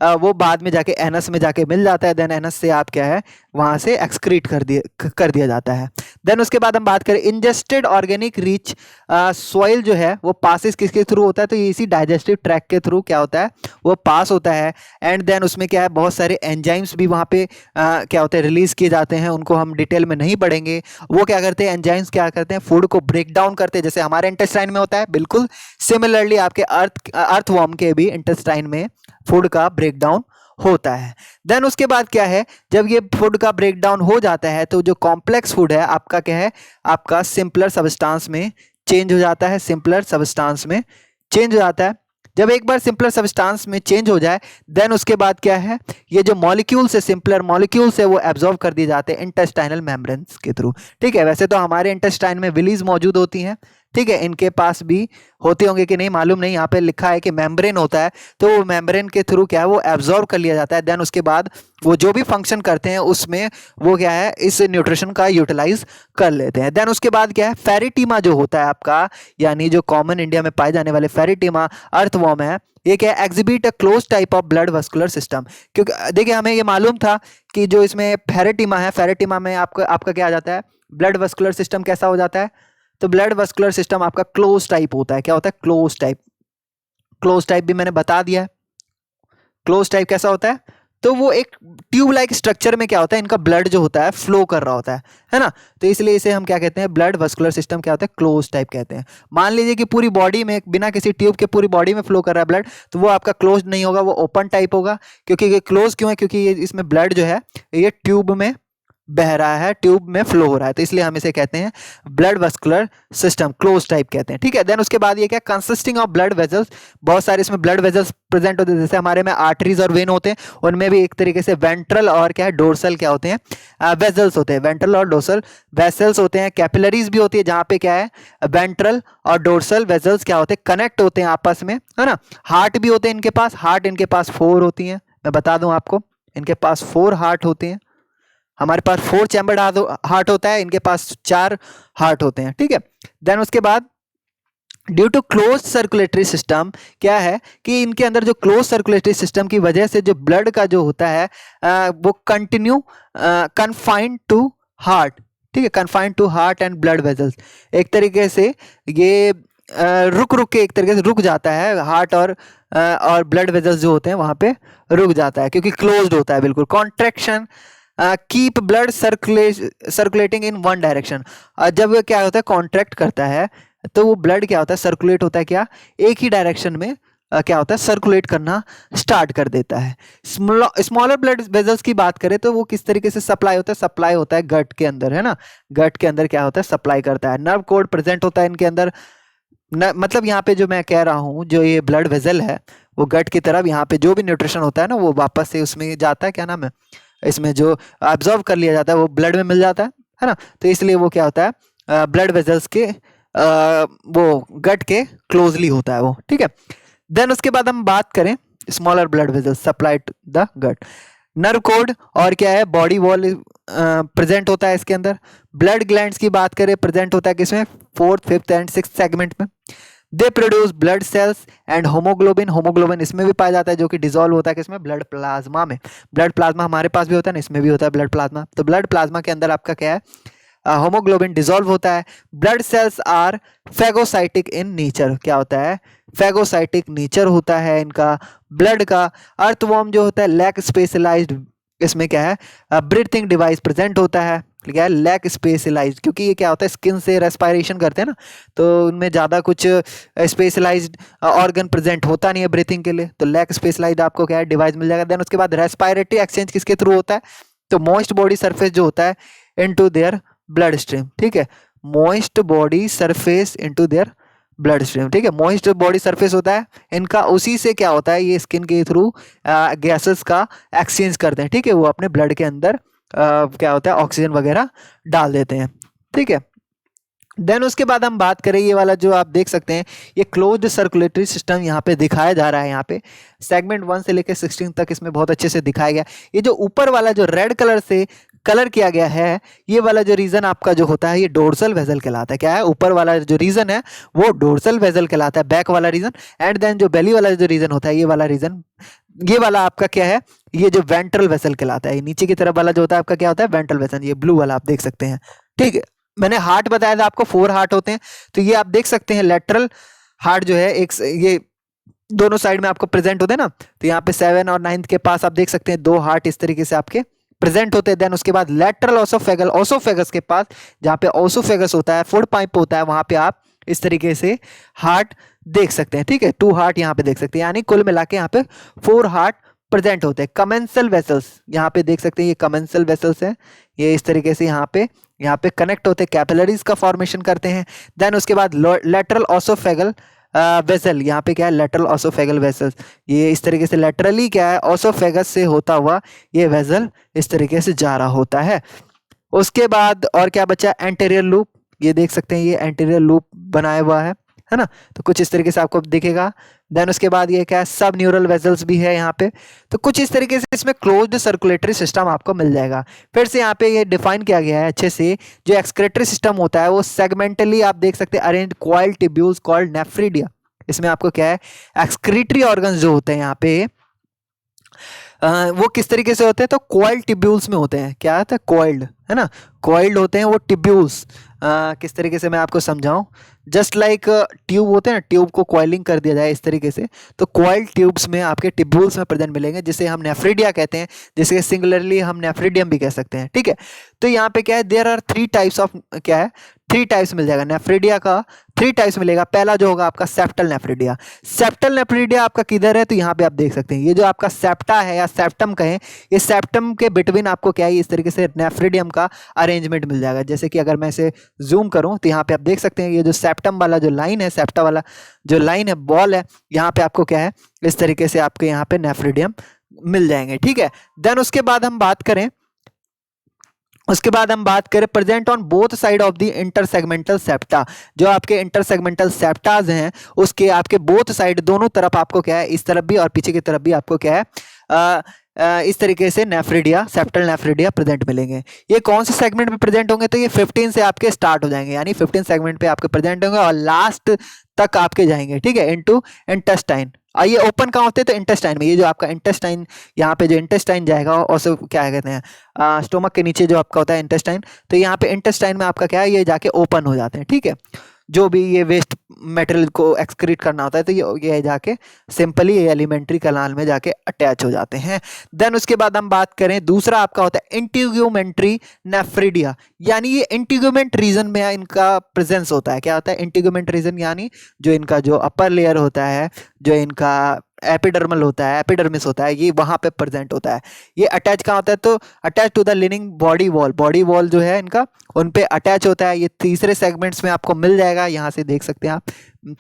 वो बाद में जाके एनस में जाके मिल जाता है। देन एनस से आप क्या है वहां से एक्सक्रीट कर दिया जाता है। देन उसके बाद हम बात करें इंजेस्टेड ऑर्गेनिक रिच सॉइल जो है वो पासिस किसके थ्रू होता है? तो ये इसी डाइजेस्टिव ट्रैक के थ्रू क्या होता है? वो पास होता है। एंड देन उसमें क्या है? बहुत सारे एंजाइम्स भी वहाँ पे क्या होते हैं? रिलीज किए जाते हैं। उनको हम डिटेल में नहीं पढ़ेंगे। वो क्या करते हैं? एंजाइम्स क्या करते हैं? फूड को ब्रेक डाउन करते हैं, जैसे हमारे इंटेस्टाइन में होता है। बिल्कुल सिमिलरली आपके अर्थवर्म के भी इंटेस्टाइन में फूड का ब्रेकडाउन होता है। देन उसके बाद क्या है? जब ये फूड का ब्रेकडाउन हो जाता है तो जो कॉम्प्लेक्स फूड है आपका क्या है? आपका सिंपलर सब्सटेंस में चेंज हो जाता है। सिंपलर सब्सटेंस में चेंज हो जाता है। जब एक बार सिंपलर सब्सटेंस में चेंज हो जाए देन उसके बाद क्या है? ये जो मॉलिक्यूल्स है, सिंपलर मॉलिक्यूल्स है, वो एब्जॉर्ब कर दिए जाते हैं इंटेस्टाइनल मेम्ब्रेन्स के थ्रू। ठीक है, वैसे तो हमारे इंटेस्टाइन में विलीज मौजूद होती हैं। ठीक है, इनके पास भी होते होंगे कि नहीं मालूम नहीं। यहाँ पे लिखा है कि मेम्ब्रेन होता है, तो वो मेम्ब्रेन के थ्रू क्या है? वो एब्जॉर्ब कर लिया जाता है। देन उसके बाद वो जो भी फंक्शन करते हैं उसमें वो क्या है? इस न्यूट्रिशन का यूटिलाइज कर लेते हैं। देन उसके बाद क्या है? फेरिटीमा जो होता है आपका, यानी जो कॉमन इंडिया में पाए जाने वाले फेरिटीमा अर्थवॉर्म है, ये क्या है? Exhibit a close type of blood vascular system. क्योंकि देखिए हमें ये मालूम था कि जो इसमें फेरिटीमा है, फेरिटीमा में आपका क्या आ जाता है? ब्लड वस्कुलर सिस्टम कैसा हो जाता है? तो ब्लड वस्कुलर सिस्टम आपका क्लोज टाइप होता है। क्या होता है? Close type. क्लोज टाइप भी मैंने बता दिया है। क्लोज टाइप कैसा होता है? तो वो एक ट्यूब लाइक स्ट्रक्चर में क्या होता है? इनका ब्लड जो होता है फ्लो कर रहा होता है ना? तो इसलिए इसे हम क्या कहते हैं? ब्लड वस्कुलर सिस्टम क्या होता है? क्लोज टाइप कहते हैं। मान लीजिए कि पूरी बॉडी में बिना किसी ट्यूब के पूरी बॉडी में फ्लो कर रहा है ब्लड, तो वो आपका क्लोज नहीं होगा, वो ओपन टाइप होगा। क्योंकि ये क्लोज क्यों है? क्योंकि ये इसमें ब्लड जो है ये ट्यूब में बह रहा है, ट्यूब में फ्लो हो रहा है, तो इसलिए हम इसे कहते हैं blood vascular system, close type कहते हैं। ठीक है, देन उसके बाद ये क्या? Consisting of blood vessels. बहुत सारे इसमें ब्लड वेजल्स प्रेजेंट होते हैं, जैसे हमारे में आर्टरीज और वेन होते हैं, उनमें भी एक तरीके से वेंट्रल और क्या है? डोर्सल क्या होते हैं? वेजल्स होते हैं। वेंट्रल और डोर्सल वेसल्स होते हैं। कैपिलरीज भी होती है जहाँ पे क्या है? वेंट्रल और डोर्सल वेजल्स क्या होते हैं? कनेक्ट होते हैं आपस में, है ना? हार्ट भी होते हैं इनके पास। हार्ट इनके पास 4 होती हैं, मैं बता दूं आपको, इनके पास 4 हार्ट होते हैं। हमारे पास 4 चैम्बर्ड हार्ट होता है, इनके पास 4 हार्ट होते हैं। ठीक है, देन उसके बाद due to close circulatory system क्या है कि इनके अंदर जो क्लोज सर्कुलेटरी सिस्टम की वजह से जो ब्लड का जो होता है वो कंटिन्यू कन्फाइंड टू हार्ट। ठीक है, confined to heart and blood vessels. एक तरीके से ये रुक के एक तरीके से रुक जाता है, हार्ट और ब्लड वेजल्स जो होते हैं वहां पे रुक जाता है क्योंकि क्लोज्ड होता है बिल्कुल। Contraction keep blood circulating in one direction. जब क्या होता है? कॉन्ट्रैक्ट करता है तो वो ब्लड क्या होता है? सर्कुलेट होता है क्या? एक ही डायरेक्शन में क्या होता है, सर्कुलेट करना स्टार्ट कर देता है। स्मॉलर ब्लड वेजल्स की बात करें तो वो किस तरीके से सप्लाई होता है, सप्लाई होता है गट के अंदर, है ना, गट के अंदर क्या होता है, सप्लाई करता है। नर्व कोड प्रेजेंट होता है इनके अंदर, मतलब यहाँ पे जो मैं कह रहा हूँ, जो ये ब्लड वेजल है वो गट की तरफ, यहाँ पे जो भी न्यूट्रिशन होता है ना वो वापस से उसमें जाता है, क्या नाम है, इसमें जो ऑब्जॉर्व कर लिया जाता है वो ब्लड में मिल जाता है ना, तो इसलिए वो क्या होता है, ब्लड वेजल्स के वो गट के क्लोजली होता है वो, ठीक है। देन उसके बाद हम बात करें smaller blood vessels supply to the gut, nerve cord और क्या है, बॉडी वॉल प्रेजेंट होता है इसके अंदर। ब्लड ग्लैंड्स की बात करें, प्रेजेंट होता है किसमें, fourth, fifth and sixth segment में। They produce blood cells and haemoglobin, haemoglobin इसमें भी पाया जाता है जो कि डिसॉल्व होता है किसमें, ब्लड प्लाज्मा में। ब्लड प्लाज्मा हमारे पास भी होता है ना, इसमें भी होता है ब्लड प्लाज्मा। तो ब्लड प्लाज्मा के अंदर आपका क्या है, होमोग्लोबिन डिसॉल्व होता है। Blood cells are phagocytic in nature, क्या होता है, फैगोसाइटिक नेचर होता है इनका ब्लड का। अर्थवॉर्म जो होता है लैक स्पेशलाइज्ड, इसमें क्या है, ब्रीथिंग डिवाइस प्रेजेंट होता है, क्या है, लैक स्पेशलाइज्ड, क्योंकि ये क्या होता है स्किन से रेस्पिरेशन करते हैं ना, तो उनमें ज़्यादा कुछ स्पेशलाइज्ड ऑर्गन प्रेजेंट होता नहीं है ब्रीथिंग के लिए, तो लैक स्पेशलाइज्ड आपको क्या है डिवाइस मिल जाएगा। देन उसके बाद रेस्पिरेटरी एक्सचेंज किसके थ्रू होता है, तो मॉइस्ट बॉडी सरफेस जो होता है इनटू देयर ब्लड स्ट्रीम, ठीक है, moist body surface into their blood stream, ठीक है, मॉइस्ट बॉडी सरफेस होता है इनका, उसी से क्या होता है ये स्किन के थ्रू गैसेस का एक्सचेंज करते हैं, ठीक है, वो अपने ब्लड के अंदर क्या होता है ऑक्सीजन वगैरह डाल देते हैं, ठीक है। देन उसके बाद हम बात करें ये वाला जो आप देख सकते हैं, ये क्लोज्ड सर्कुलेटरी सिस्टम यहाँ पे दिखाया जा रहा है, यहाँ पे सेगमेंट 1 से लेकर 16 तक इसमें बहुत अच्छे से दिखाया गया। ये जो ऊपर वाला जो रेड कलर से कलर किया गया है, ये वाला जो रीजन आपका जो होता है ये डोर्सल वेजल कहलाता है, क्या है, ऊपर वाला जो रीजन है वो डोर्सल वेजल कहलाता है, बैक वाला रीजन। एंड देन जो बेली वाला जो रीजन होता है, ये वाला रीजन, ये वाला आपका क्या है, ये जो वेंट्रल वेसल कहलाता है। नीचे की तरफ वाला जो होता है आपका क्या होता है, वेंट्रल वेसल, ये ब्लू वाला आप देख सकते हैं, ठीक है। मैंने हार्ट बताया था आपको, 4 हार्ट होते हैं, तो ये आप देख सकते हैं लेटरल हार्ट जो है एक ये दोनों साइड में आपको प्रेजेंट होते हैं ना, तो यहाँ पे 7 और 9 के पास आप देख सकते हैं 2 हार्ट इस तरीके से आपके प्रेजेंट होते हैं। देन उसके बाद लेटरल ओसोफेगल, ओसोफेगस के पास जहाँ पे ओसोफेगस होता है, फूड पाइप होता है, वहां पे आप इस तरीके से हार्ट देख सकते हैं, ठीक है, 2 हार्ट यहाँ पे देख सकते हैं, यानी कुल मिला के यहाँ पे 4 हार्ट प्रेजेंट होते हैं। कमेंसल वेसल्स यहाँ पे देख सकते हैं, ये कमेंसल वेसल्स हैं, ये इस तरीके से यहाँ पे कनेक्ट होते हैं, कैपिलरीज का फॉर्मेशन करते हैं। देन उसके बाद लेटरल ओसोफेगल वेसल, यहाँ पे क्या है, लेटरल ओसोफेगल वेसल्स, ये इस तरीके से लेटरली क्या है ओसोफेगस से होता हुआ ये वेसल इस तरीके से जा रहा होता है। उसके बाद और क्या बचा, एंटीरियर लूप, ये देख सकते हैं ये एंटीरियर लूप बनाया हुआ है ना, तो कुछ इस तरीके से आपको दिखेगा। देन उसके बाद ये क्या है, सब न्यूरल वेसल्स भी है यहाँ पे, तो कुछ इस तरीके से इसमें क्लोज्ड सर्कुलेटरी सिस्टम आपको मिल जाएगा। फिर से यहाँ पे ये डिफाइन किया गया है अच्छे से, जो एक्सक्रेटरी सिस्टम होता है वो सेगमेंटली आप देख सकते हैं arrange coiled tubules called nephridia. इसमें आपको क्या है, एक्सक्रीटरी ऑर्गन्स जो होते हैं यहाँ पे वो किस तरीके से होते हैं, तो कॉइल्ड ट्यूब्यूल्स में होते हैं, क्या होता है, कॉइल्ड, है ना, कॉइल्ड होते हैं वो ट्यूब्यूल्स। किस तरीके से मैं आपको समझाऊं, जस्ट लाइक ट्यूब होते हैं ना, ट्यूब को कॉइलिंग कर दिया जाए इस तरीके से, तो कॉइल्ड ट्यूब्स में आपके ट्यूब्यूल्स में प्रेजेंट मिलेंगे, जिसे हम नेफ्रिडिया कहते हैं, जिसे सिंगुलरली हम नेफ्रिडियम भी कह सकते हैं, ठीक है। तो यहाँ पे क्या है, देयर आर 3 टाइप्स ऑफ, क्या है, 3 टाइप्स मिल जाएगा नेफ्रिडिया का, 3 टाइप्स मिलेगा। पहला जो होगा आपका सेप्टल नेफ्रिडिया। सेप्टल नेफ्रिडिया आपका किधर है, तो यहाँ पे आप देख सकते हैं, ये जो आपका सेप्टा है या सेप्टम कहें, ये सेप्टम के बिटवीन आपको क्या है, इस तरीके से नेफ्रिडियम का अरेंजमेंट मिल जाएगा। जैसे कि अगर मैं इसे जूम करूं तो यहाँ पे आप देख सकते हैं ये जो सेप्टम वाला जो लाइन है, सेप्टा वाला जो लाइन है, बॉल है, यहाँ पे आपको क्या है, इस तरीके से आपके यहाँ पे नेफ्रिडियम मिल जाएंगे, ठीक है। देन उसके बाद हम बात करें present on both side of the intersegmental septa. जो आपके इंटरसेगमेंटल सेप्टाज हैं उसके आपके बोथ साइड, दोनों तरफ आपको क्या है, इस तरफ भी और पीछे की तरफ भी आपको क्या है, इस तरीके से नेफ्रिडिया, सेप्टल नेफ्रिडिया प्रेजेंट मिलेंगे। ये कौन से सेगमेंट में प्रेजेंट होंगे, तो ये 15 से आपके स्टार्ट हो जाएंगे, यानी 15 सेगमेंट पे आपके प्रेजेंट होंगे और लास्ट तक आपके जाएंगे, ठीक है, इनटू इंटेस्टाइन। और ये ओपन कहाँ होते हैं, तो इंटेस्टाइन में, ये जो आपका इंटेस्टाइन, यहाँ पे जो इंटेस्टाइन जाएगा और से क्या कहते हैं, स्टोमक के नीचे जो आपका होता है इंटेस्टाइन, तो यहाँ पे इंटेस्टाइन में आपका क्या है, ये जाके ओपन हो जाते हैं, ठीक है। जो भी ये वेस्ट मटेरियल को एक्सक्रीट करना होता है तो ये जाके सिंपली ये एलिमेंट्री कनाल में जाके अटैच हो जाते हैं। देन उसके बाद हम बात करें, दूसरा आपका होता है इंटीग्यूमेंट्री नेफ्रिडिया, यानी ये इंटीग्यूमेंट रीजन में इनका प्रेजेंस होता है। क्या होता है इंटीग्यूमेंट रीजन, यानी जो इनका जो अपर लेयर होता है, जो इनका एपिडर्मल होता है, एपिडर्मिस होता है, ये वहां पे प्रेजेंट होता है। ये अटैच कहाँ होता है, तो attach to the lining body wall, body wall जो है इनका उन पे अटैच होता है। ये तीसरे सेगमेंट्स में आपको मिल जाएगा, यहाँ से देख सकते हैं आप,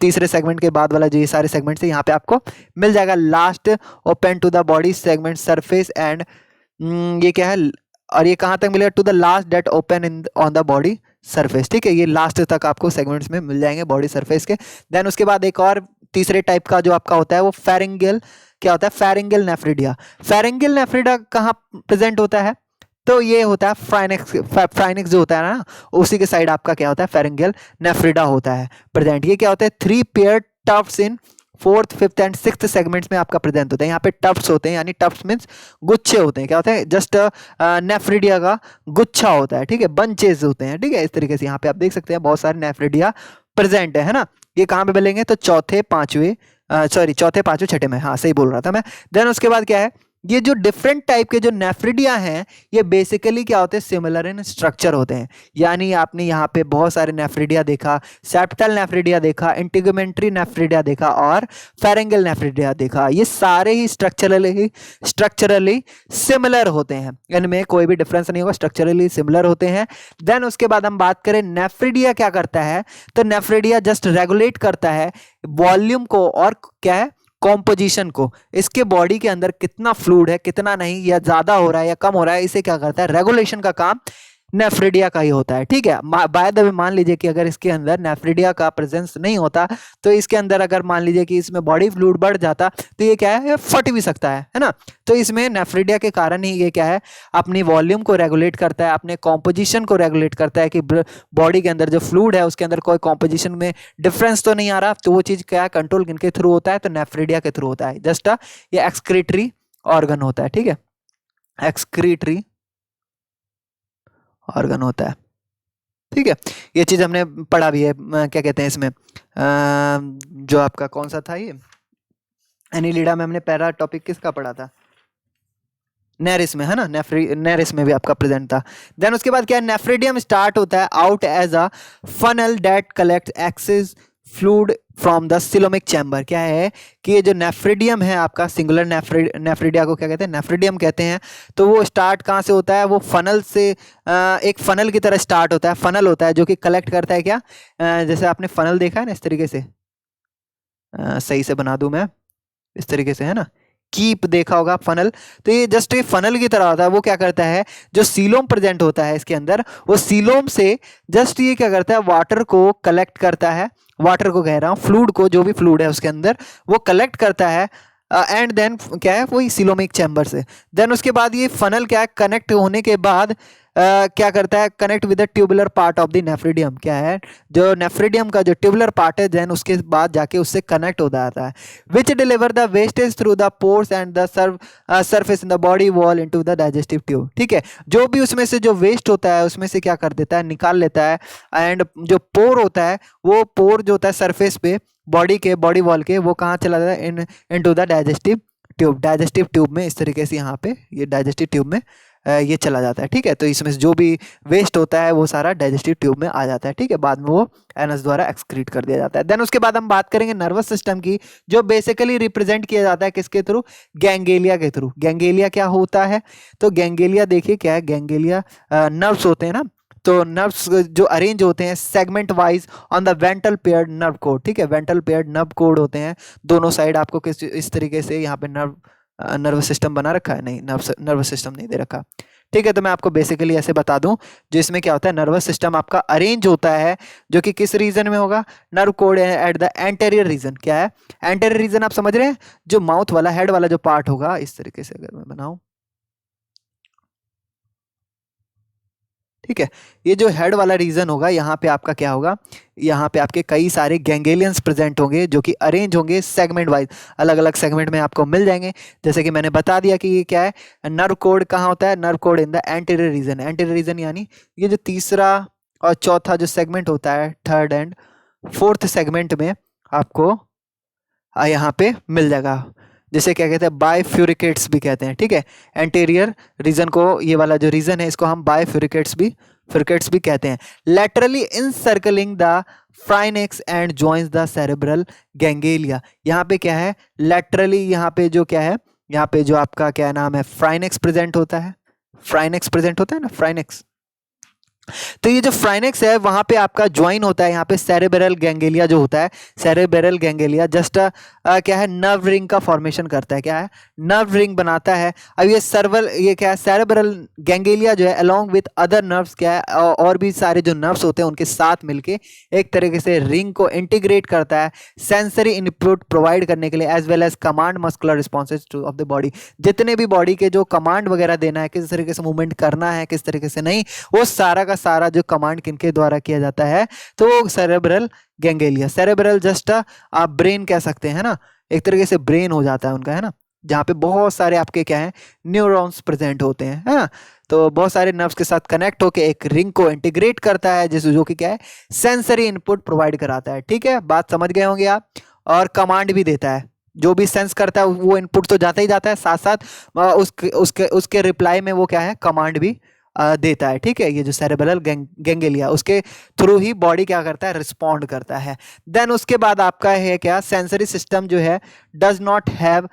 तीसरे सेगमेंट के बाद वाला जो ये सारे सेगमेंट्स है यहाँ पे आपको मिल जाएगा। Last open to the body segment surface and ये क्या है, और ये कहाँ तक मिलेगा, to the last date open in on the body surface. ठीक है, ये लास्ट तक आपको सेगमेंट्स में मिल जाएंगे बॉडी सरफेस के। देन उसके बाद एक और तीसरे टाइप का जो आपका होता है वो फेरिंगल, क्या होता है, फेरिंगल नेफ्रिडिया। फेरिंगल नेफ्रिडिया कहाँ प्रेजेंट होता है, तो ये होता है फ्राइनिक्स जो होता है ना, उसी के साइड आपका क्या होता है फेरिंगल नेफ्रिडा होता है प्रेजेंट। ये क्या होता है, 3 pair Tufts in 4th, 5th and 6th segments में आपका प्रेजेंट होता है। यहाँ पे टफ्ट्स होते हैं, यानी टफ्ट्स मीन्स गुच्छे होते हैं। क्या होता है, जस्ट नेफ्रिडिया का गुच्छा होता है। ठीक है, बंचेस होते हैं। ठीक है, इस तरीके से यहाँ पे आप देख सकते हैं बहुत सारे नेफ्रिडिया प्रेजेंट है ना। ये कहाँ पे मिलेंगे, तो चौथे पांचवे छठे में, हाँ सही बोल रहा था मैं। देन उसके बाद क्या है, ये जो डिफरेंट टाइप के जो नेफ्रिडिया हैं ये बेसिकली क्या होते हैं, सिमिलर इन स्ट्रक्चर होते हैं। यानी आपने यहाँ पे बहुत सारे नेफ्रिडिया देखा, सेप्टल नेफ्रिडिया देखा, इंटीग्यूमेंट्री नेफ्रिडिया देखा और फेरिंगल नेफ्रिडिया देखा। ये सारे ही स्ट्रक्चरली सिमिलर होते हैं, इनमें कोई भी डिफरेंस नहीं होगा, स्ट्रक्चरली सिमिलर होते हैं। देन उसके बाद हम बात करें नेफ्रिडिया क्या करता है, तो नेफ्रिडिया जस्ट रेगुलेट करता है वॉल्यूम को और क्या है, कॉम्पोजिशन को। इसके बॉडी के अंदर कितना फ्लूइड है, कितना नहीं, या ज्यादा हो रहा है या कम हो रहा है, इसे क्या करता है, रेगुलेशन का काम नेफ्रिडिया का ही होता है। ठीक है, बाय द वे मान लीजिए कि अगर इसके अंदर नेफ्रिडिया का प्रेजेंस नहीं होता तो इसके अंदर अगर मान लीजिए कि इसमें बॉडी फ्लूइड बढ़ जाता तो ये क्या है, ये फट भी सकता है ना। तो इसमें नेफ्रिडिया के कारण ही ये क्या है, अपनी वॉल्यूम को रेगुलेट करता है, अपने कॉम्पोजिशन को रेगुलेट करता है कि बॉडी के अंदर जो फ्लूइड है उसके अंदर कोई कॉम्पोजिशन में डिफरेंस तो नहीं आ रहा। तो वो चीज क्या है, कंट्रोल किनके थ्रू होता है, तो नेफ्रिडिया के थ्रू होता है। जस्ट ये एक्सक्रीटरी ऑर्गन होता है। ठीक है, एक्सक्रीटरी ऑर्गन होता है। ठीक है, ये चीज हमने पढ़ा भी है, क्या कहते हैं इसमें, जो आपका कौन सा था ये, एनिलिडा में हमने पहला टॉपिक किसका पढ़ा था, नेरिस में, है ना, नेरिस में भी आपका प्रेजेंट था। देन उसके बाद क्या है, नेफ्रिडियम स्टार्ट होता है out as a funnel that collect excess fluid from the coelomic chamber. क्या है कि ये जो नेफ्रिडियम है आपका, सिंगुलर नेफ्रिडिया को क्या कहते हैं, नेफ्रिडियम कहते हैं। तो वो स्टार्ट कहाँ से होता है, वो फनल से, एक फनल की तरह स्टार्ट होता है। फनल होता है जो कि कलेक्ट करता है क्या, जैसे आपने फनल देखा है ना, इस तरीके से, सही से बना दूं मैं, इस तरीके से, है ना, कीप देखा होगा फनल। तो ये जस्ट ये फनल की तरह होता है। वो क्या करता है, जो सीलोम प्रेजेंट होता है इसके अंदर, वो सीलोम से जस्ट ये क्या करता है, वाटर को कलेक्ट करता है, वाटर को कह रहा हूँ, फ्लूइड को, जो भी फ्लूइड है उसके अंदर वो कलेक्ट करता है एंड देन क्या है, वही सिलोमिक चैम्बर से। देन उसके बाद ये फनल क्या है, कनेक्ट होने के बाद क्या करता है, connect with the tubular part of the nephridium. क्या है, जो नेफ्रिडियम का जो ट्यूबुलर पार्ट है, देन उसके बाद जाके उससे कनेक्ट हो जाता है, which deliver the wastage through the pores and the surface in the body wall into the digestive tube. ठीक है, जो भी उसमें से जो वेस्ट होता है उसमें से क्या कर देता है, निकाल लेता है। एंड जो पोर होता है, वो पोर जो होता है सरफेस पे बॉडी के, बॉडी वॉल के, वो कहाँ चला जाता है, into the digestive tube. Digestive tube में इस तरीके से, यहाँ पे ये डाइजेस्टिव ट्यूब में ये चला जाता है। ठीक है, तो इसमें जो भी वेस्ट होता है वो सारा डाइजेस्टिव ट्यूब में आ जाता है। ठीक है, बाद में वो एनस द्वारा एक्सक्रीट कर दिया जाता है। देन उसके बाद हम बात करेंगे नर्वस सिस्टम की, जो बेसिकली रिप्रेजेंट किया जाता है किसके थ्रू, गैंगेलिया के थ्रू। गैंगेलिया क्या होता है, तो गैंगेलिया देखिए क्या है, गैंगेलिया नर्व्स होते हैं ना, तो नर्व्स जो अरेंज होते हैं segment wise on the ventral paired nerve code. ठीक है, वेंट्रल पेयर्ड नर्व कोड होते हैं दोनों साइड। आपको किस इस तरीके से यहाँ पे नर्वस सिस्टम बना रखा है, नहीं नर्वस सिस्टम नहीं दे रखा। ठीक है, तो मैं आपको बेसिकली ऐसे बता दूं, जो इसमें क्या होता है, नर्वस सिस्टम आपका अरेंज होता है, जो कि किस रीजन में होगा, nerve cord at the anterior region. क्या है, एंटेरियर रीजन आप समझ रहे हैं, जो माउथ वाला, हेड वाला जो पार्ट होगा, इस तरीके से अगर मैं बनाऊं, ठीक है, ये जो हेड वाला रीजन होगा, यहाँ पे आपका क्या होगा, यहाँ पे आपके कई सारे गैंगेलियंस प्रेजेंट होंगे जो कि अरेंज होंगे सेगमेंट वाइज, अलग अलग सेगमेंट में आपको मिल जाएंगे। जैसे कि मैंने बता दिया कि ये क्या है, नर्व कोड कहाँ होता है, nerve code in the anterior reason. Anterior reason यानी ये जो तीसरा और चौथा जो सेगमेंट होता है, थर्ड एंड फोर्थ सेगमेंट में आपको यहाँ पे मिल जाएगा, जिसे क्या कहते हैं बायफ्यूरिकेट्स भी कहते हैं, ठीक है। एंटीरियर रीजन को, ये वाला जो रीजन है इसको हम बायफ्यूरिकेट्स भी कहते हैं। Laterally encircling the pharynx and joins the cerebral ganglia. यहाँ पे क्या है, लैटरली यहाँ पे जो क्या है, यहाँ पे जो आपका क्या नाम है फ्राइनेक्स प्रेजेंट होता है, ना फ्राइनेक्स। तो ये जो फ्राइनेक्स है वहां पे आपका ज्वाइन होता है यहाँ पे सेरेब्रल गैंग्लिया जो होता है, सेरेब्रल गैंग्लिया जस्ट क्या है नर्व रिंग का फॉर्मेशन करता है, क्या है नर्व रिंग बनाता है। अब ये क्या है सेरेब्रल गैंग्लिया जो है अलोंग विथ अदर नर्व्स क्या है और भी सारे जो नर्व्स होते हैं उनके साथ मिलके एक तरीके से रिंग को इंटीग्रेट करता है सेंसरी इनपुट प्रोवाइड करने के लिए as well as command muscular responses to of the body. जितने भी बॉडी के जो कमांड वगैरह देना है, किस तरीके से मूवमेंट करना है, किस तरीके से नहीं, वो सारा का सारा जो कमांड किनके द्वारा किया जाता है, तो वो सेरेब्रल गैंग्लिया। सेरेब्रल जस्ट आप ब्रेन कह सकते हैं ना, एक तरीके से ब्रेन हो जाता है उनका, है ना, जहाँ पे बहुत सारे आपके क्या है न्यूरॉन्स प्रेजेंट होते हैं, है ना। तो बहुत सारे नर्व्स के साथ कनेक्ट होकर एक रिंग को इंटीग्रेट करता है जिस जो कि क्या है सेंसरी इनपुट प्रोवाइड कराता है, ठीक है, बात समझ गए होंगे आप। और कमांड भी देता है, जो भी सेंस करता है वो इनपुट तो जाता ही जाता है, साथ साथ उसके रिप्लाई में वो क्या है कमांड भी देता है, ठीक है। ये जो सेरेब्रल गैंग्लिया उसके थ्रू ही बॉडी क्या करता है रिस्पॉन्ड करता है। देन उसके बाद आपका है क्या सेंसरी सिस्टम जो है डज नॉट हैव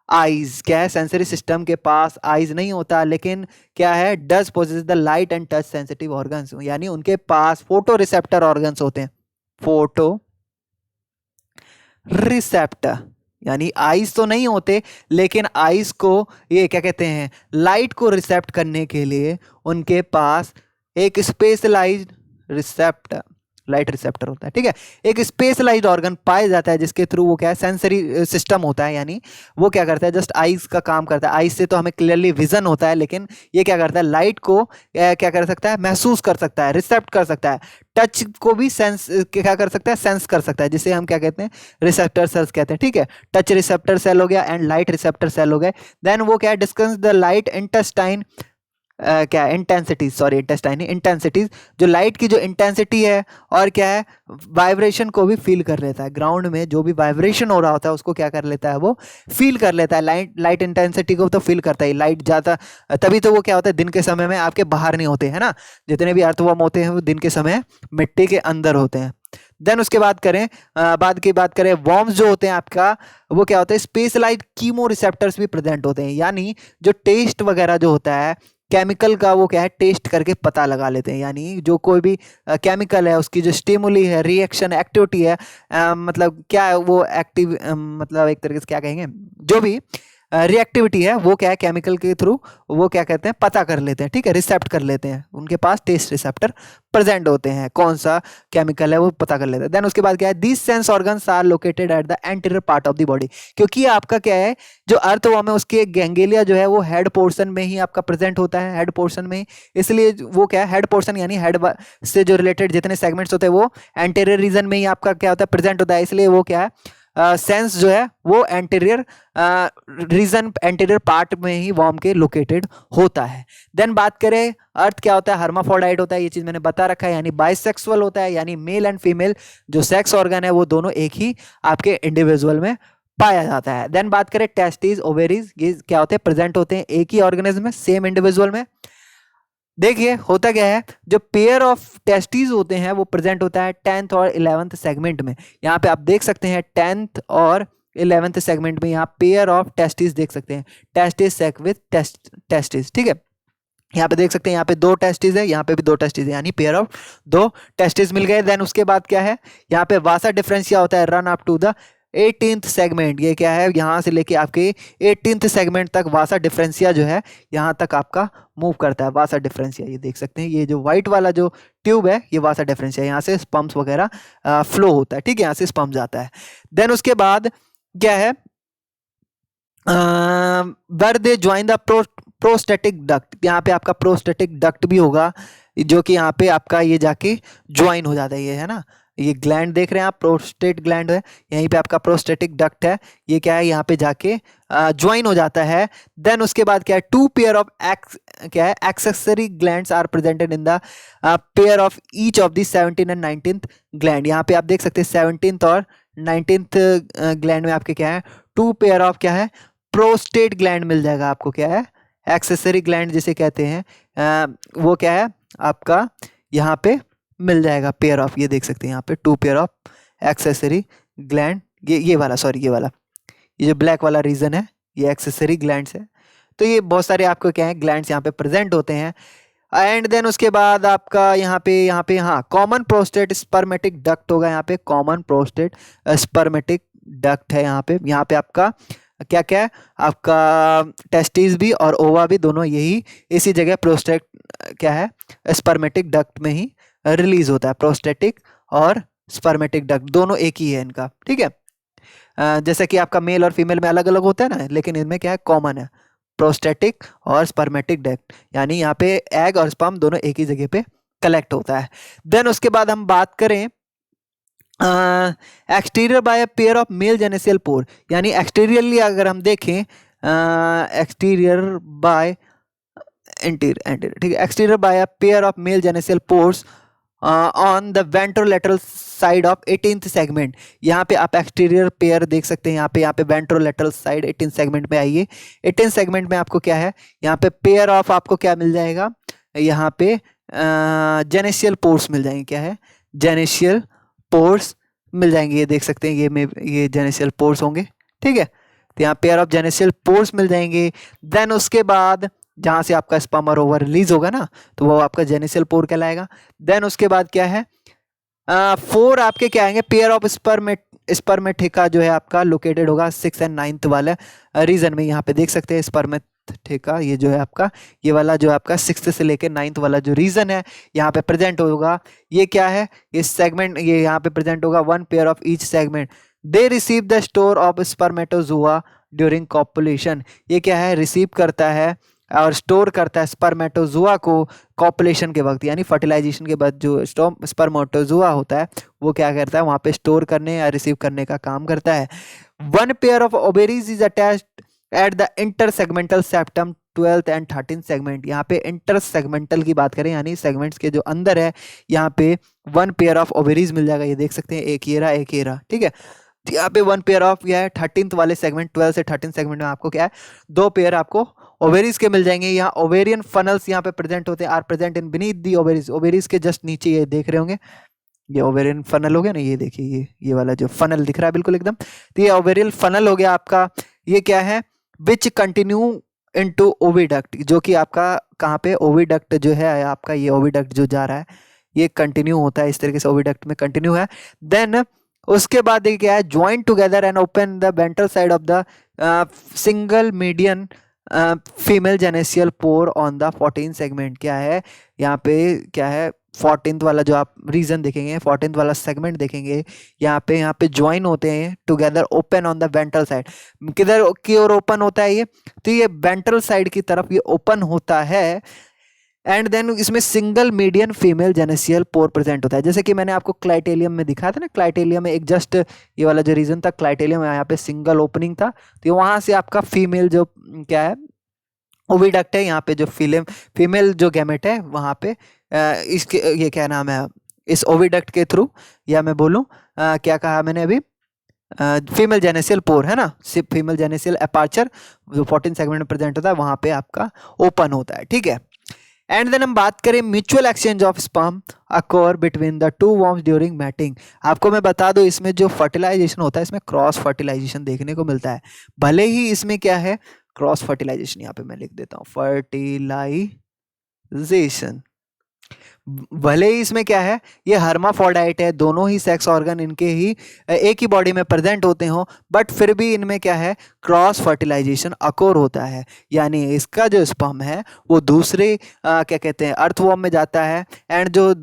आईज, क्या है सेंसरी सिस्टम के पास आईज नहीं होता, लेकिन क्या है does possess the light and touch sensitive organs, यानी उनके पास फोटो रिसेप्टर ऑर्गन्स होते हैं, फोटो रिसेप्टर, यानी आईज तो नहीं होते लेकिन आईज को ये क्या कहते हैं लाइट को रिसेप्ट करने के लिए उनके पास एक स्पेशलाइज्ड रिसेप्टर लाइट रिसेप्टर होता है, ठीक है। एक स्पेशलाइज्ड ऑर्गन पाया जाता है जिसके थ्रू वो क्या है सेंसरी सिस्टम होता है, यानी वो क्या करता है जस्ट आईज का काम करता है। आईज से तो हमें क्लियरली विजन होता है, लेकिन ये क्या करता है लाइट को क्या कर सकता है महसूस कर सकता है, रिसेप्ट कर सकता है। टच को भी सेंस क्या कर सकता है सेंस कर सकता है, जिसे हम क्या कहते हैं रिसेप्टर सेल्स कहते हैं, ठीक है। टच रिसेप्टर सेल हो गया एंड लाइट रिसेप्टर सेल हो गए। देन वो क्या डिस्कस द लाइट इंटेस्टाइन क्या इंटेंसिटीज, जो लाइट की जो इंटेंसिटी है और क्या है वाइब्रेशन को भी फील कर लेता है। ग्राउंड में जो भी वाइब्रेशन हो रहा होता है उसको क्या कर लेता है वो फील कर लेता है। लाइट इंटेंसिटी को तो फील करता है। लाइट ज़्यादा तभी तो वो क्या होता है दिन के समय में आपके बाहर नहीं होते हैं ना, जितने भी अर्थवॉर्म होते हैं वो दिन के समय मिट्टी के अंदर होते हैं। देन उसके बाद करें वॉर्म्स जो होते हैं आपका वो क्या होता है स्पेशलाइज्ड कीमो रिसेप्टर्स भी प्रेजेंट होते हैं, यानी जो टेस्ट वगैरह जो होता है केमिकल का वो क्या है टेस्ट करके पता लगा लेते हैं, यानी जो कोई भी केमिकल है उसकी जो स्टिमुली है रिएक्शन एक्टिविटी है मतलब क्या है वो एक्टिव मतलब एक तरीके से क्या कहेंगे जो भी रिएक्टिविटी है वो क्या है केमिकल के थ्रू वो क्या कहते हैं पता कर लेते हैं, ठीक है, रिसेप्ट कर लेते हैं। उनके पास टेस्ट रिसेप्टर प्रेजेंट होते हैं, कौन सा केमिकल है वो पता कर लेते हैं। देन उसके बाद क्या है these sense organs are located at the anterior part of the body, क्योंकि आपका क्या है जो अर्थवॉर्म है उसके गैंग्लिया जो है वो हेड पोर्शन में ही आपका प्रेजेंट होता है, हेड पोर्शन में, इसलिए वो क्या है हेड पोर्शन यानी हेड से जो रिलेटेड जितने सेगमेंट्स होते हैं वो एंटीरियर रीजन में ही आपका क्या होता है प्रेजेंट होता है, इसलिए वो क्या है सेंस जो है वो एंटीरियर रीजन एंटीरियर पार्ट में ही वॉर्म के लोकेटेड होता है। देन बात करें अर्थ क्या होता है हर्माफ्रोडाइट होता है, ये चीज मैंने बता रखा है, यानी बाइसेक्सुअल होता है, यानी मेल एंड फीमेल जो सेक्स ऑर्गन है वो दोनों एक ही आपके इंडिविजुअल में पाया जाता है। देन बात करें टेस्टिस ओवेरीज, ये क्या होते हैं प्रेजेंट होते हैं एक ही ऑर्गेनिज्म में सेम इंडिविजुअल में। देखिए होता क्या है जो पेयर ऑफ टेस्टिस होते हैं वो प्रेजेंट होता है 10th और 11th सेगमेंट में। यहाँ पे आप देख सकते हैं 10th और 11th सेगमेंट में यहाँ पेयर ऑफ टेस्टिस देख सकते हैं, टेस्टिस सेक विथ टेस्टिस, ठीक है। यहाँ पे देख सकते हैं यहाँ पे 2 टेस्टिस है, यहाँ पे भी 2 टेस्टिस है, यानी पेयर ऑफ 2 टेस्टिस मिल गए। देन उसके बाद क्या है यहाँ पे वासा डिफरेंशिया होता है run up to the 18th segment, ये क्या है यहाँ से लेके आपके 18th सेगमेंट तक वासा डिफरेंशिया जो है यहाँ तक आपका मूव करता है। वासा डिफरेंशिया ये देख सकते हैं, ये जो व्हाइट वाला जो ट्यूब है ये वासा डिफरेंशिया, यहाँ से स्पम्स वगैरह फ्लो होता है, ठीक है, यहाँ से स्पम्स जाता है। देन उसके बाद क्या है where they join the prostatic duct, यहाँ पे आपका प्रोस्टेटिक डक्ट भी होगा जो कि यहाँ पे आपका ये जाके ज्वाइन हो जाता है, ये है ना ये ग्लैंड देख रहे हैं आप, प्रोस्टेट ग्लैंड है, यहीं पे आपका प्रोस्टेटिक डक्ट है, ये क्या है यहाँ पे जाके ज्वाइन हो जाता है। देन उसके बाद क्या है, टू पेयर ऑफ क्या है, accessory glands are presented in the pair of each of the 17th and 19th gland. यहाँ पे आप देख सकते हैं 17th और 19th ग्लैंड में आपके क्या है, टू पेयर ऑफ क्या है, प्रोस्टेट ग्लैंड मिल जाएगा आपको, क्या है, एक्सेसरी ग्लैंड जिसे कहते हैं, वो क्या है आपका यहाँ पे मिल जाएगा पेयर ऑफ, ये देख सकते हैं यहाँ पे two pair of accessory gland, ये वाला, सॉरी ये वाला, ये जो ब्लैक वाला रीजन है ये एक्सेसरी ग्लैंड्स है। तो ये बहुत सारे आपको क्या है ग्लैंड्स यहाँ पे प्रेजेंट होते हैं। एंड देन उसके बाद आपका यहाँ पे हाँ, कॉमन प्रोस्टेट स्पर्मेटिक डक्ट होगा, यहाँ पे कॉमन प्रोस्टेट स्पर्मेटिक डक्ट है, यहाँ पे आपका क्या क्या है, आपका टेस्टिस भी और ओवा भी दोनों यही इसी जगह प्रोस्टेट क्या है, स्पर्मेटिक डक्ट में ही रिलीज होता है। प्रोस्टेटिक और स्पर्मेटिक डक्ट दोनों एक ही है इनका, ठीक है। जैसे कि आपका मेल और फीमेल में अलग अलग होता है ना, लेकिन इनमें क्या है, कॉमन है, प्रोस्टेटिक और स्पर्मेटिक डक्ट, यानी यहाँ पे एग और स्पर्म दोनों एक ही जगह पे कलेक्ट होता है। देन उसके बाद हम बात करें exterior by a pair of male genital pore, यानी एक्सटीरियरली अगर हम देखें, एक्सटीरियर बाय एंटीरियर, ठीक है, exterior by a pair of male genital pores on the ventrolateral side of 18th segment. यहाँ पे आप एक्सटीरियर पेयर देख सकते हैं, यहाँ पे वेंट्रोलेटरल साइड 18th सेगमेंट में आइए। 18th सेगमेंट में आपको क्या है, यहाँ पे पेयर ऑफ आपको क्या मिल जाएगा, यहाँ पे जेनेसियल पोर्स मिल जाएंगे, क्या है, जेनेसियल पोर्स मिल जाएंगे, ये देख सकते हैं, ये जेनेसियल पोर्स होंगे, ठीक है। तो यहाँ पेयर ऑफ जेनेसियल पोर्स मिल जाएंगे। देन उसके बाद जहाँ से आपका स्पर्म और ओवर रिलीज होगा ना, तो वो आपका जेनेसियल पोर कहलाएगा। देन उसके बाद क्या है, 4 आपके क्या आएंगे, पेयर ऑफ स्पर्मेटिका जो है आपका लोकेटेड होगा 6th एंड 9th वाले रीजन में। यहाँ पे देख सकते हैं स्पर्मेटिका, ये जो है आपका, ये वाला जो आपका 6th से लेके 9th वाला जो रीजन है यहाँ पे प्रेजेंट होगा। ये क्या है, इस सेगमेंट, ये यहाँ पे प्रेजेंट होगा 1 pair of each segment. They receive the store of spermatozoa during copulation. ये क्या है, रिसीव करता है और स्टोर करता है स्पर्मेटोजोआ को कॉपुलेशन के वक्त, यानी फर्टिलाइजेशन के बाद जो स्पर्मेटोजोआ होता है वो क्या करता है, वहाँ पे स्टोर करने या रिसीव करने का काम करता है। 1 pair of ovaries is attached at the intersegmental septum 12th and 13th segment. यहाँ पे इंटरसेगमेंटल की बात करें, यानी सेगमेंट्स के जो अंदर है, यहाँ पे 1 पेयर ऑफ ओवेरीज मिल जाएगा, ये देख सकते हैं, एक ये रहा, ठीक है। यहाँ पे 1 पेयर ऑफ यह है 13th वाले सेगमेंट, 12 से 13th सेगमेंट में आपको क्या है, 2 पेयर आपको ओवेरीज के मिल जाएंगे। यहाँ ओवेरियन फनल्स यहाँ पे प्रेजेंट होते हैं, are present in beneath the ovaries. Ovaries के जस्ट नीचे ये देख रहे होंगे, ये ओवेरियन फनल हो गया ना, ये देखिए, ये वाला जो फनल दिख रहा है बिल्कुल एकदम, तो ये ओवेरियल फनल हो गया आपका। ये क्या है, विच कंटिन्यू इनटू ओविडक्ट, जो कि आपका कहाँ पे, ओविडक्ट जो है आपका, ये ओविडक्ट जो जा रहा है ये कंटिन्यू होता है, इस तरीके से ओविडक्ट में कंटिन्यू है। देन उसके बाद देखिए क्या है, join together and open the ventral side of the single median female genital pore on the 14th segment. क्या है यहाँ पे, क्या है, 14th वाला जो आप रीजन देखेंगे, 14th वाला सेगमेंट देखेंगे, यहाँ पे ज्वाइन होते हैं together, open on the ventral side. किधर की ओर ओपन होता है ये, तो ये वेंट्रल साइड की तरफ ये ओपन होता है। एंड देन इसमें single median female genital pore present होता है, जैसे कि मैंने आपको क्लाइटेलियम में दिखाया था ना, क्लाइटेलियम में एक जस्ट ये वाला जो रीजन था, क्लाइटेलियम यहाँ पे सिंगल ओपनिंग था, तो वहां से आपका फीमेल जो क्या है, ओविडक्ट है, यहाँ पे जो फीमेल जो गैमेट है वहां पे इसके ये क्या नाम है, इस ओविडक्ट के थ्रू, या मैं बोलूँ क्या कहा मैंने अभी, फीमेल जेनेसियल पोर है ना, सिर्फ फीमेल जेनेसियल अपार्चर जो 14 सेगमेंट में प्रेजेंट होता है वहां पे आपका ओपन होता है, ठीक है। एंड देन हम बात करें mutual exchange of sperm occur between the 2 worms during mating. आपको मैं बता दूं, इसमें जो फर्टिलाइजेशन होता है, इसमें क्रॉस फर्टिलाइजेशन देखने को मिलता है। भले ही इसमें क्या है, क्रॉस फर्टिलाइजेशन, यहाँ पे मैं लिख देता हूँ फर्टिलाइजेशन, भले ही इसमें क्या है, ये हर्माफोर्डाइट है, दोनों ही सेक्स ऑर्गन इनके ही एक ही बॉडी में प्रेजेंट होते हो, बट फिर भी इनमें क्या है, क्रॉस फर्टिलाइजेशन अकोर होता है, यानी इसका जो स्पर्म है वो दूसरे क्या कहते हैं, अर्थवॉर्म में जाता है, एंड जो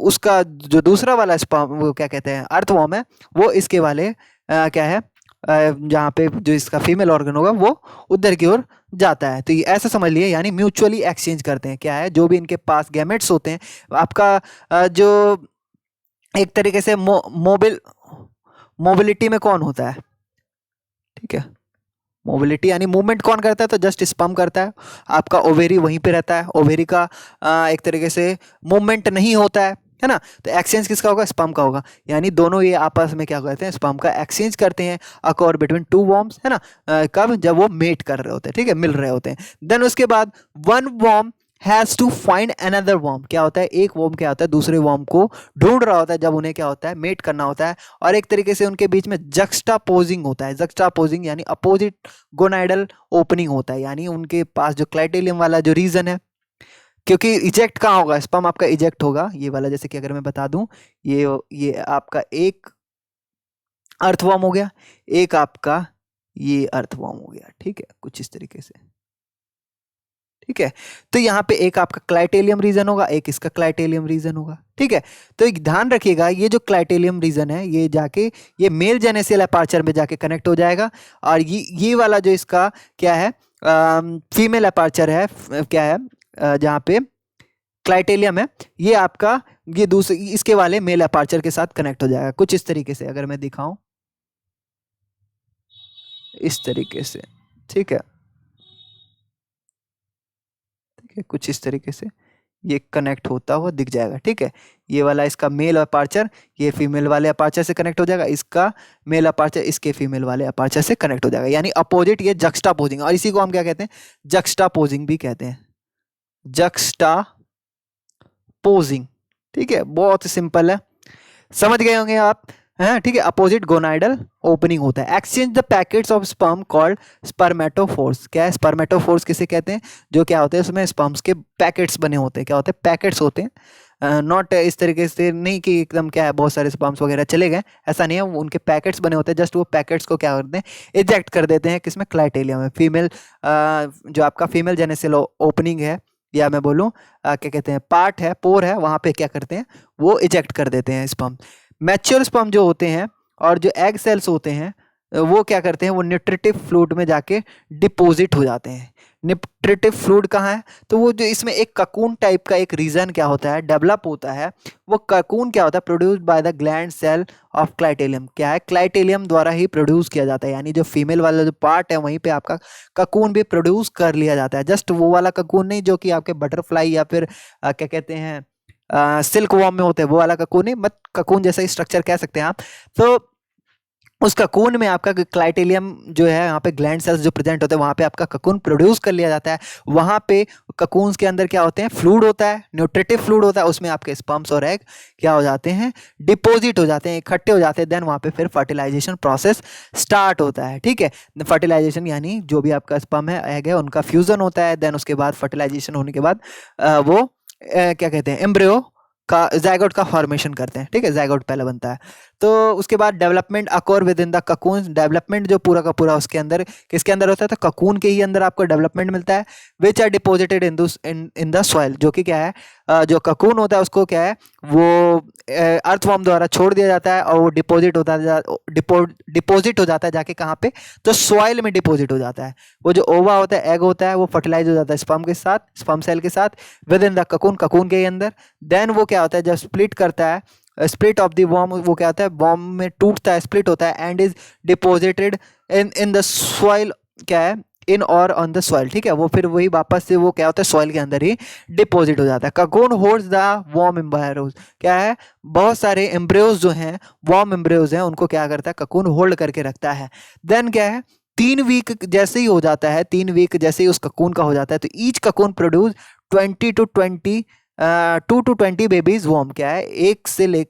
उसका जो दूसरा वाला स्पर्म वो क्या कहते हैं, अर्थवॉर्म है, वो इसके वाले क्या है, जहाँ पे जो इसका फीमेल ऑर्गन होगा वो उधर की ओर जाता है। तो ये ऐसा समझ लिए, यानी म्यूचुअली एक्सचेंज करते हैं, क्या है, जो भी इनके पास गैमेट्स होते हैं, आपका जो एक तरीके से मोबिलिटी में कौन होता है, ठीक है, मोबिलिटी यानी मूवमेंट कौन करता है, तो जस्ट स्पर्म करता है। आपका ओवेरी वहीं पे रहता है, ओवेरी का एक तरीके से मूवमेंट नहीं होता है ना। तो एक्सचेंज किसका होगा, स्पर्म का होगा। यानी दोनों ये आपस में क्या करते हैं, स्पर्म का एक्सचेंज करते हैं अकॉर बिटवीन टू वॉर्म्स, है ना। कब, जब वो मेट कर रहे होते हैं, ठीक है, मिल रहे होते हैं। देन उसके बाद one worm has to find another worm, क्या होता है, एक वॉर्म क्या होता है दूसरे वॉर्म को ढूंढ रहा होता है जब उन्हें क्या होता है, मेट करना होता है। और एक तरीके से उनके बीच में जक्स्टापोजिंग होता है, जक्स्टापोजिंग यानी अपोजिट गोनाइडल ओपनिंग होता है, यानी उनके पास जो क्लाइटेलियम वाला जो रीजन है, क्योंकि इजेक्ट कहाँ होगा, स्पर्म आपका इजेक्ट होगा ये वाला, जैसे कि अगर मैं बता दूं, ये आपका एक अर्थवॉर्म हो गया, एक आपका ये अर्थवॉर्म हो गया, ठीक है, कुछ इस तरीके से, ठीक है। तो यहाँ पे एक आपका क्लाइटेलियम रीजन होगा, एक इसका क्लाइटेलियम रीजन होगा, ठीक है। तो एक ध्यान रखिएगा, ये जो क्लाइटेलियम रीजन है ये जाके ये मेल जेनेसियल अपर्चर में जाके कनेक्ट हो जाएगा, और ये वाला जो इसका क्या है, फीमेल अपर्चर है, क्या है, जहाँ पे क्लाइटेलियम है, ये आपका ये दूसरे इसके वाले मेल अपर्चर के साथ कनेक्ट हो जाएगा, कुछ इस तरीके से अगर मैं दिखाऊं, इस तरीके से, ठीक है, ठीक है, कुछ इस तरीके से ये कनेक्ट होता हुआ दिख जाएगा, ठीक है। ये वाला इसका मेल अपर्चर ये फीमेल वाले अपर्चर से कनेक्ट हो जाएगा, इसका मेल अपर्चर इसके फीमेल वाले अपर्चर से कनेक्ट हो जाएगा, यानी अपोजिट, ये जक्स्टापोजिंग, और इसी को हम क्या कहते हैं, जक्स्टापोजिंग भी कहते हैं, जक्स्टापोजिंग, ठीक है, बहुत सिंपल है, समझ गए होंगे आप, हैं, ठीक है। अपोजिट गोनाइडल ओपनिंग होता है। Exchange the packets of sperm called spermatophores, क्या है स्पर्मेटोफोर्स किसे कहते हैं, जो क्या होते हैं उसमें स्पर्म्स के पैकेट्स बने होते हैं, क्या होते हैं, पैकेट्स होते हैं, नॉट इस तरीके से नहीं कि एकदम क्या है बहुत सारे स्पर्म्स वगैरह चले गए, ऐसा नहीं है, उनके पैकेट्स बने होते हैं, जस्ट वो पैकेट्स को क्या करते हैं, इजेक्ट कर देते हैं, किसमें, क्लाइटेलियम में, फीमेल जो आपका फीमेल जेनेसियल ओपनिंग है, या मैं बोलूँ क्या कहते हैं, पार्ट है, पोर है, वहाँ पे क्या करते हैं, वो इजेक्ट कर देते हैं स्पर्म। मैच्योर स्पर्म जो होते हैं और जो एग सेल्स होते हैं वो क्या करते हैं, वो न्यूट्रिटिव फ्लूइड में जाके डिपॉजिट हो जाते हैं। न्यूट्रिटिव फ्लूइड कहाँ है, तो वो जो इसमें एक ककून टाइप का एक रीजन क्या होता है, डेवलप होता है, वो ककून क्या होता है, produced by the gland cell of clitellum, क्या है, क्लाइटेलियम द्वारा ही प्रोड्यूस किया जाता है, यानी जो फीमेल वाला जो पार्ट है वहीं पे आपका ककून भी प्रोड्यूस कर लिया जाता है, जस्ट वो वाला ककून नहीं जो कि आपके बटरफ्लाई या फिर क्या कहते हैं सिल्क वॉर्म में होते हैं, वो वाला ककून नहीं, मत ककून जैसा स्ट्रक्चर कह सकते हैं आप। तो उस ककून में आपका क्लाइटेलियम जो है, यहाँ पे ग्लैंड सेल्स जो प्रेजेंट होते हैं, वहाँ पे आपका ककून प्रोड्यूस कर लिया जाता है। वहाँ पे ककून्स के अंदर क्या होते हैं, फ्लूइड होता है, न्यूट्रिटिव फ्लूइड होता है, उसमें आपके स्पर्म्स और एग क्या हो जाते हैं, डिपॉजिट हो जाते हैं, इकट्ठे हो जाते हैं। देन वहाँ पे फिर फर्टिलाइजेशन प्रोसेस स्टार्ट होता है, ठीक है। फर्टिलाइजेशन यानी जो भी आपका स्पर्म है, एग है, उनका फ्यूजन होता है। देन उसके बाद फर्टिलाइजेशन होने के बाद वो क्या कहते हैं, एम्ब्रियो का ज़ायगोट का फॉर्मेशन करते हैं, ठीक है, ज़ायगोट पहले बनता है। तो उसके बाद development acore with in the cocoon, development जो पूरा का पूरा उसके अंदर किसके अंदर होता है, तो ककून के ही अंदर आपको डेवलपमेंट मिलता है। Which are deposited in the soil, जो कि क्या है, जो ककून होता है उसको क्या है, वो अर्थवॉर्म द्वारा छोड़ दिया जाता है और वो डिपोजिट हो जाता है जाके कहाँ पे, तो सॉइल में डिपोजिट हो जाता है। वो जो ओवा होता है, एग होता है, वो फर्टिलाइज हो जाता है स्पर्म के साथ, स्पर्म सेल के साथ, with in the cocoon, cocoon के अंदर। देन वो क्या होता है, जब स्प्लिट करता है, स्प्लिट ऑफ द वॉर्म, वो क्या होता है, वॉर्म में टूटता है, स्प्लिट होता है, and is deposited in the soil, क्या है, इन और ऑन द सॉइल, ठीक है। वो फिर वही वापस से वो क्या होता है, सॉइल के अंदर ही डिपॉजिट हो जाता है। Cocoon holds the worm embryos, क्या है, बहुत सारे एम्ब्रियोज जो हैं, वॉर्म एम्ब्रियोज हैं, उनको क्या करता है, ककून होल्ड करके रखता है। देन क्या है, 3 वीक जैसे ही हो जाता है, 3 वीक जैसे ही उस ककून का हो जाता है, तो each cocoon produce 2 to 20 babies worm, क्या है,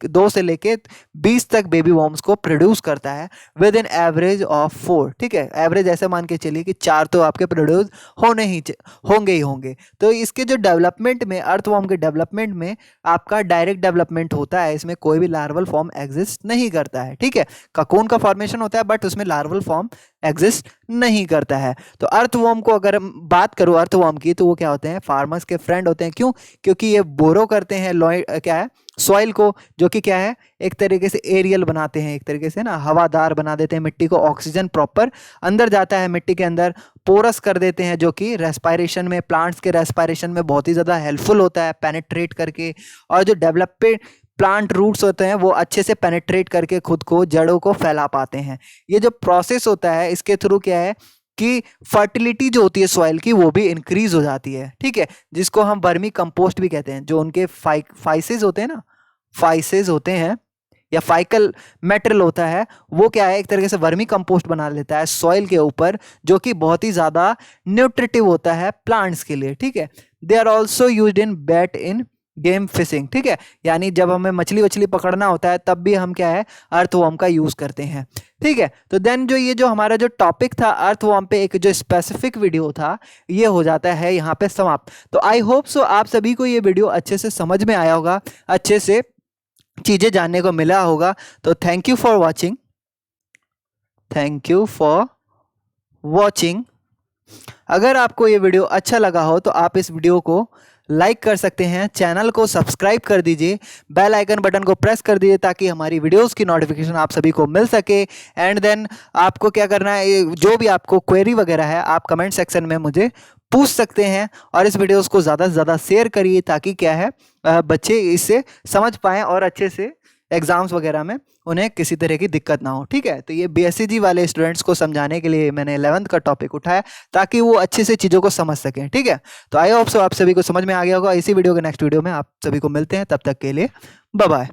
2 से लेके 20 तक बेबी वॉर्म्स को प्रोड्यूस करता है, विद एन एवरेज ऑफ 4, ठीक है। एवरेज ऐसे मान के चलिए कि 4 तो आपके प्रोड्यूस होंगे ही होंगे। तो इसके जो डेवलपमेंट में, अर्थवॉर्म के डेवलपमेंट में आपका डायरेक्ट डेवलपमेंट होता है, इसमें कोई भी लार्वल फॉर्म एग्जिस्ट नहीं करता है, ठीक है। ककून का फॉर्मेशन होता है बट उसमें लार्वल फॉर्म एग्जिस्ट नहीं करता है। तो अर्थवॉर्म को अगर बात करूँ अर्थवॉर्म की, तो वो क्या होते हैं, फार्मर्स के फ्रेंड होते हैं। क्यों, क्योंकि ये बोरो करते हैं क्या है, सॉइल को, जो कि क्या है, एक तरीके से एरियल बनाते हैं, एक तरीके से ना हवादार बना देते हैं मिट्टी को, ऑक्सीजन प्रॉपर अंदर जाता है मिट्टी के अंदर, पोरस कर देते हैं, जो कि रेस्पायरेशन में, प्लांट्स के रेस्पायरेशन में बहुत ही ज़्यादा हेल्पफुल होता है, पेनिट्रेट करके। और जो प्लांट रूट्स होते हैं वो अच्छे से पेनिट्रेट करके खुद को, जड़ों को फैला पाते हैं। ये जो प्रोसेस होता है इसके थ्रू क्या है कि फर्टिलिटी जो होती है सॉइल की वो भी इंक्रीज हो जाती है, ठीक है, जिसको हम वर्मी कंपोस्ट भी कहते हैं। जो उनके फाइसेस होते हैं ना, फाइसेस होते हैं या फाइकल मैटेरियल होता है, वो क्या है एक तरीके से वर्मी कंपोस्ट बना लेता है सॉइल के ऊपर, जो कि बहुत ही ज़्यादा न्यूट्रिटिव होता है प्लांट्स के लिए, ठीक है। They are also use in bait in game fishing, ठीक है, यानी जब हमें मछली वछली पकड़ना होता है तब भी हम क्या है अर्थवॉर्म का यूज़ करते हैं, ठीक है। तो देन जो ये जो हमारा जो टॉपिक था अर्थवॉर्म पे एक जो स्पेसिफिक वीडियो था ये हो जाता है यहाँ पे समाप्त। तो आई होप सो आप सभी को ये वीडियो अच्छे से समझ में आया होगा, अच्छे से चीज़ें जानने को मिला होगा। तो thank you for watching, thank you for watching. अगर आपको ये वीडियो अच्छा लगा हो तो आप इस वीडियो को लाइक कर सकते हैं, चैनल को सब्सक्राइब कर दीजिए, बेल आइकन बटन को प्रेस कर दीजिए ताकि हमारी वीडियोस की नोटिफिकेशन आप सभी को मिल सके। एंड देन आपको क्या करना है, जो भी आपको क्वेरी वगैरह है आप कमेंट सेक्शन में मुझे पूछ सकते हैं, और इस वीडियोस को ज़्यादा से ज़्यादा शेयर करिए ताकि क्या है बच्चे इससे समझ पाएँ और अच्छे से एग्ज़ाम्स वगैरह में उन्हें किसी तरह की दिक्कत ना हो, ठीक है। तो ये BSc वाले स्टूडेंट्स को समझाने के लिए मैंने 11th का टॉपिक उठाया ताकि वो अच्छे से चीज़ों को समझ सकें, ठीक है। तो आई होप सो आप सभी को समझ में आ गया होगा। इसी वीडियो के नेक्स्ट वीडियो में आप सभी को मिलते हैं, तब तक के लिए बाय बाय।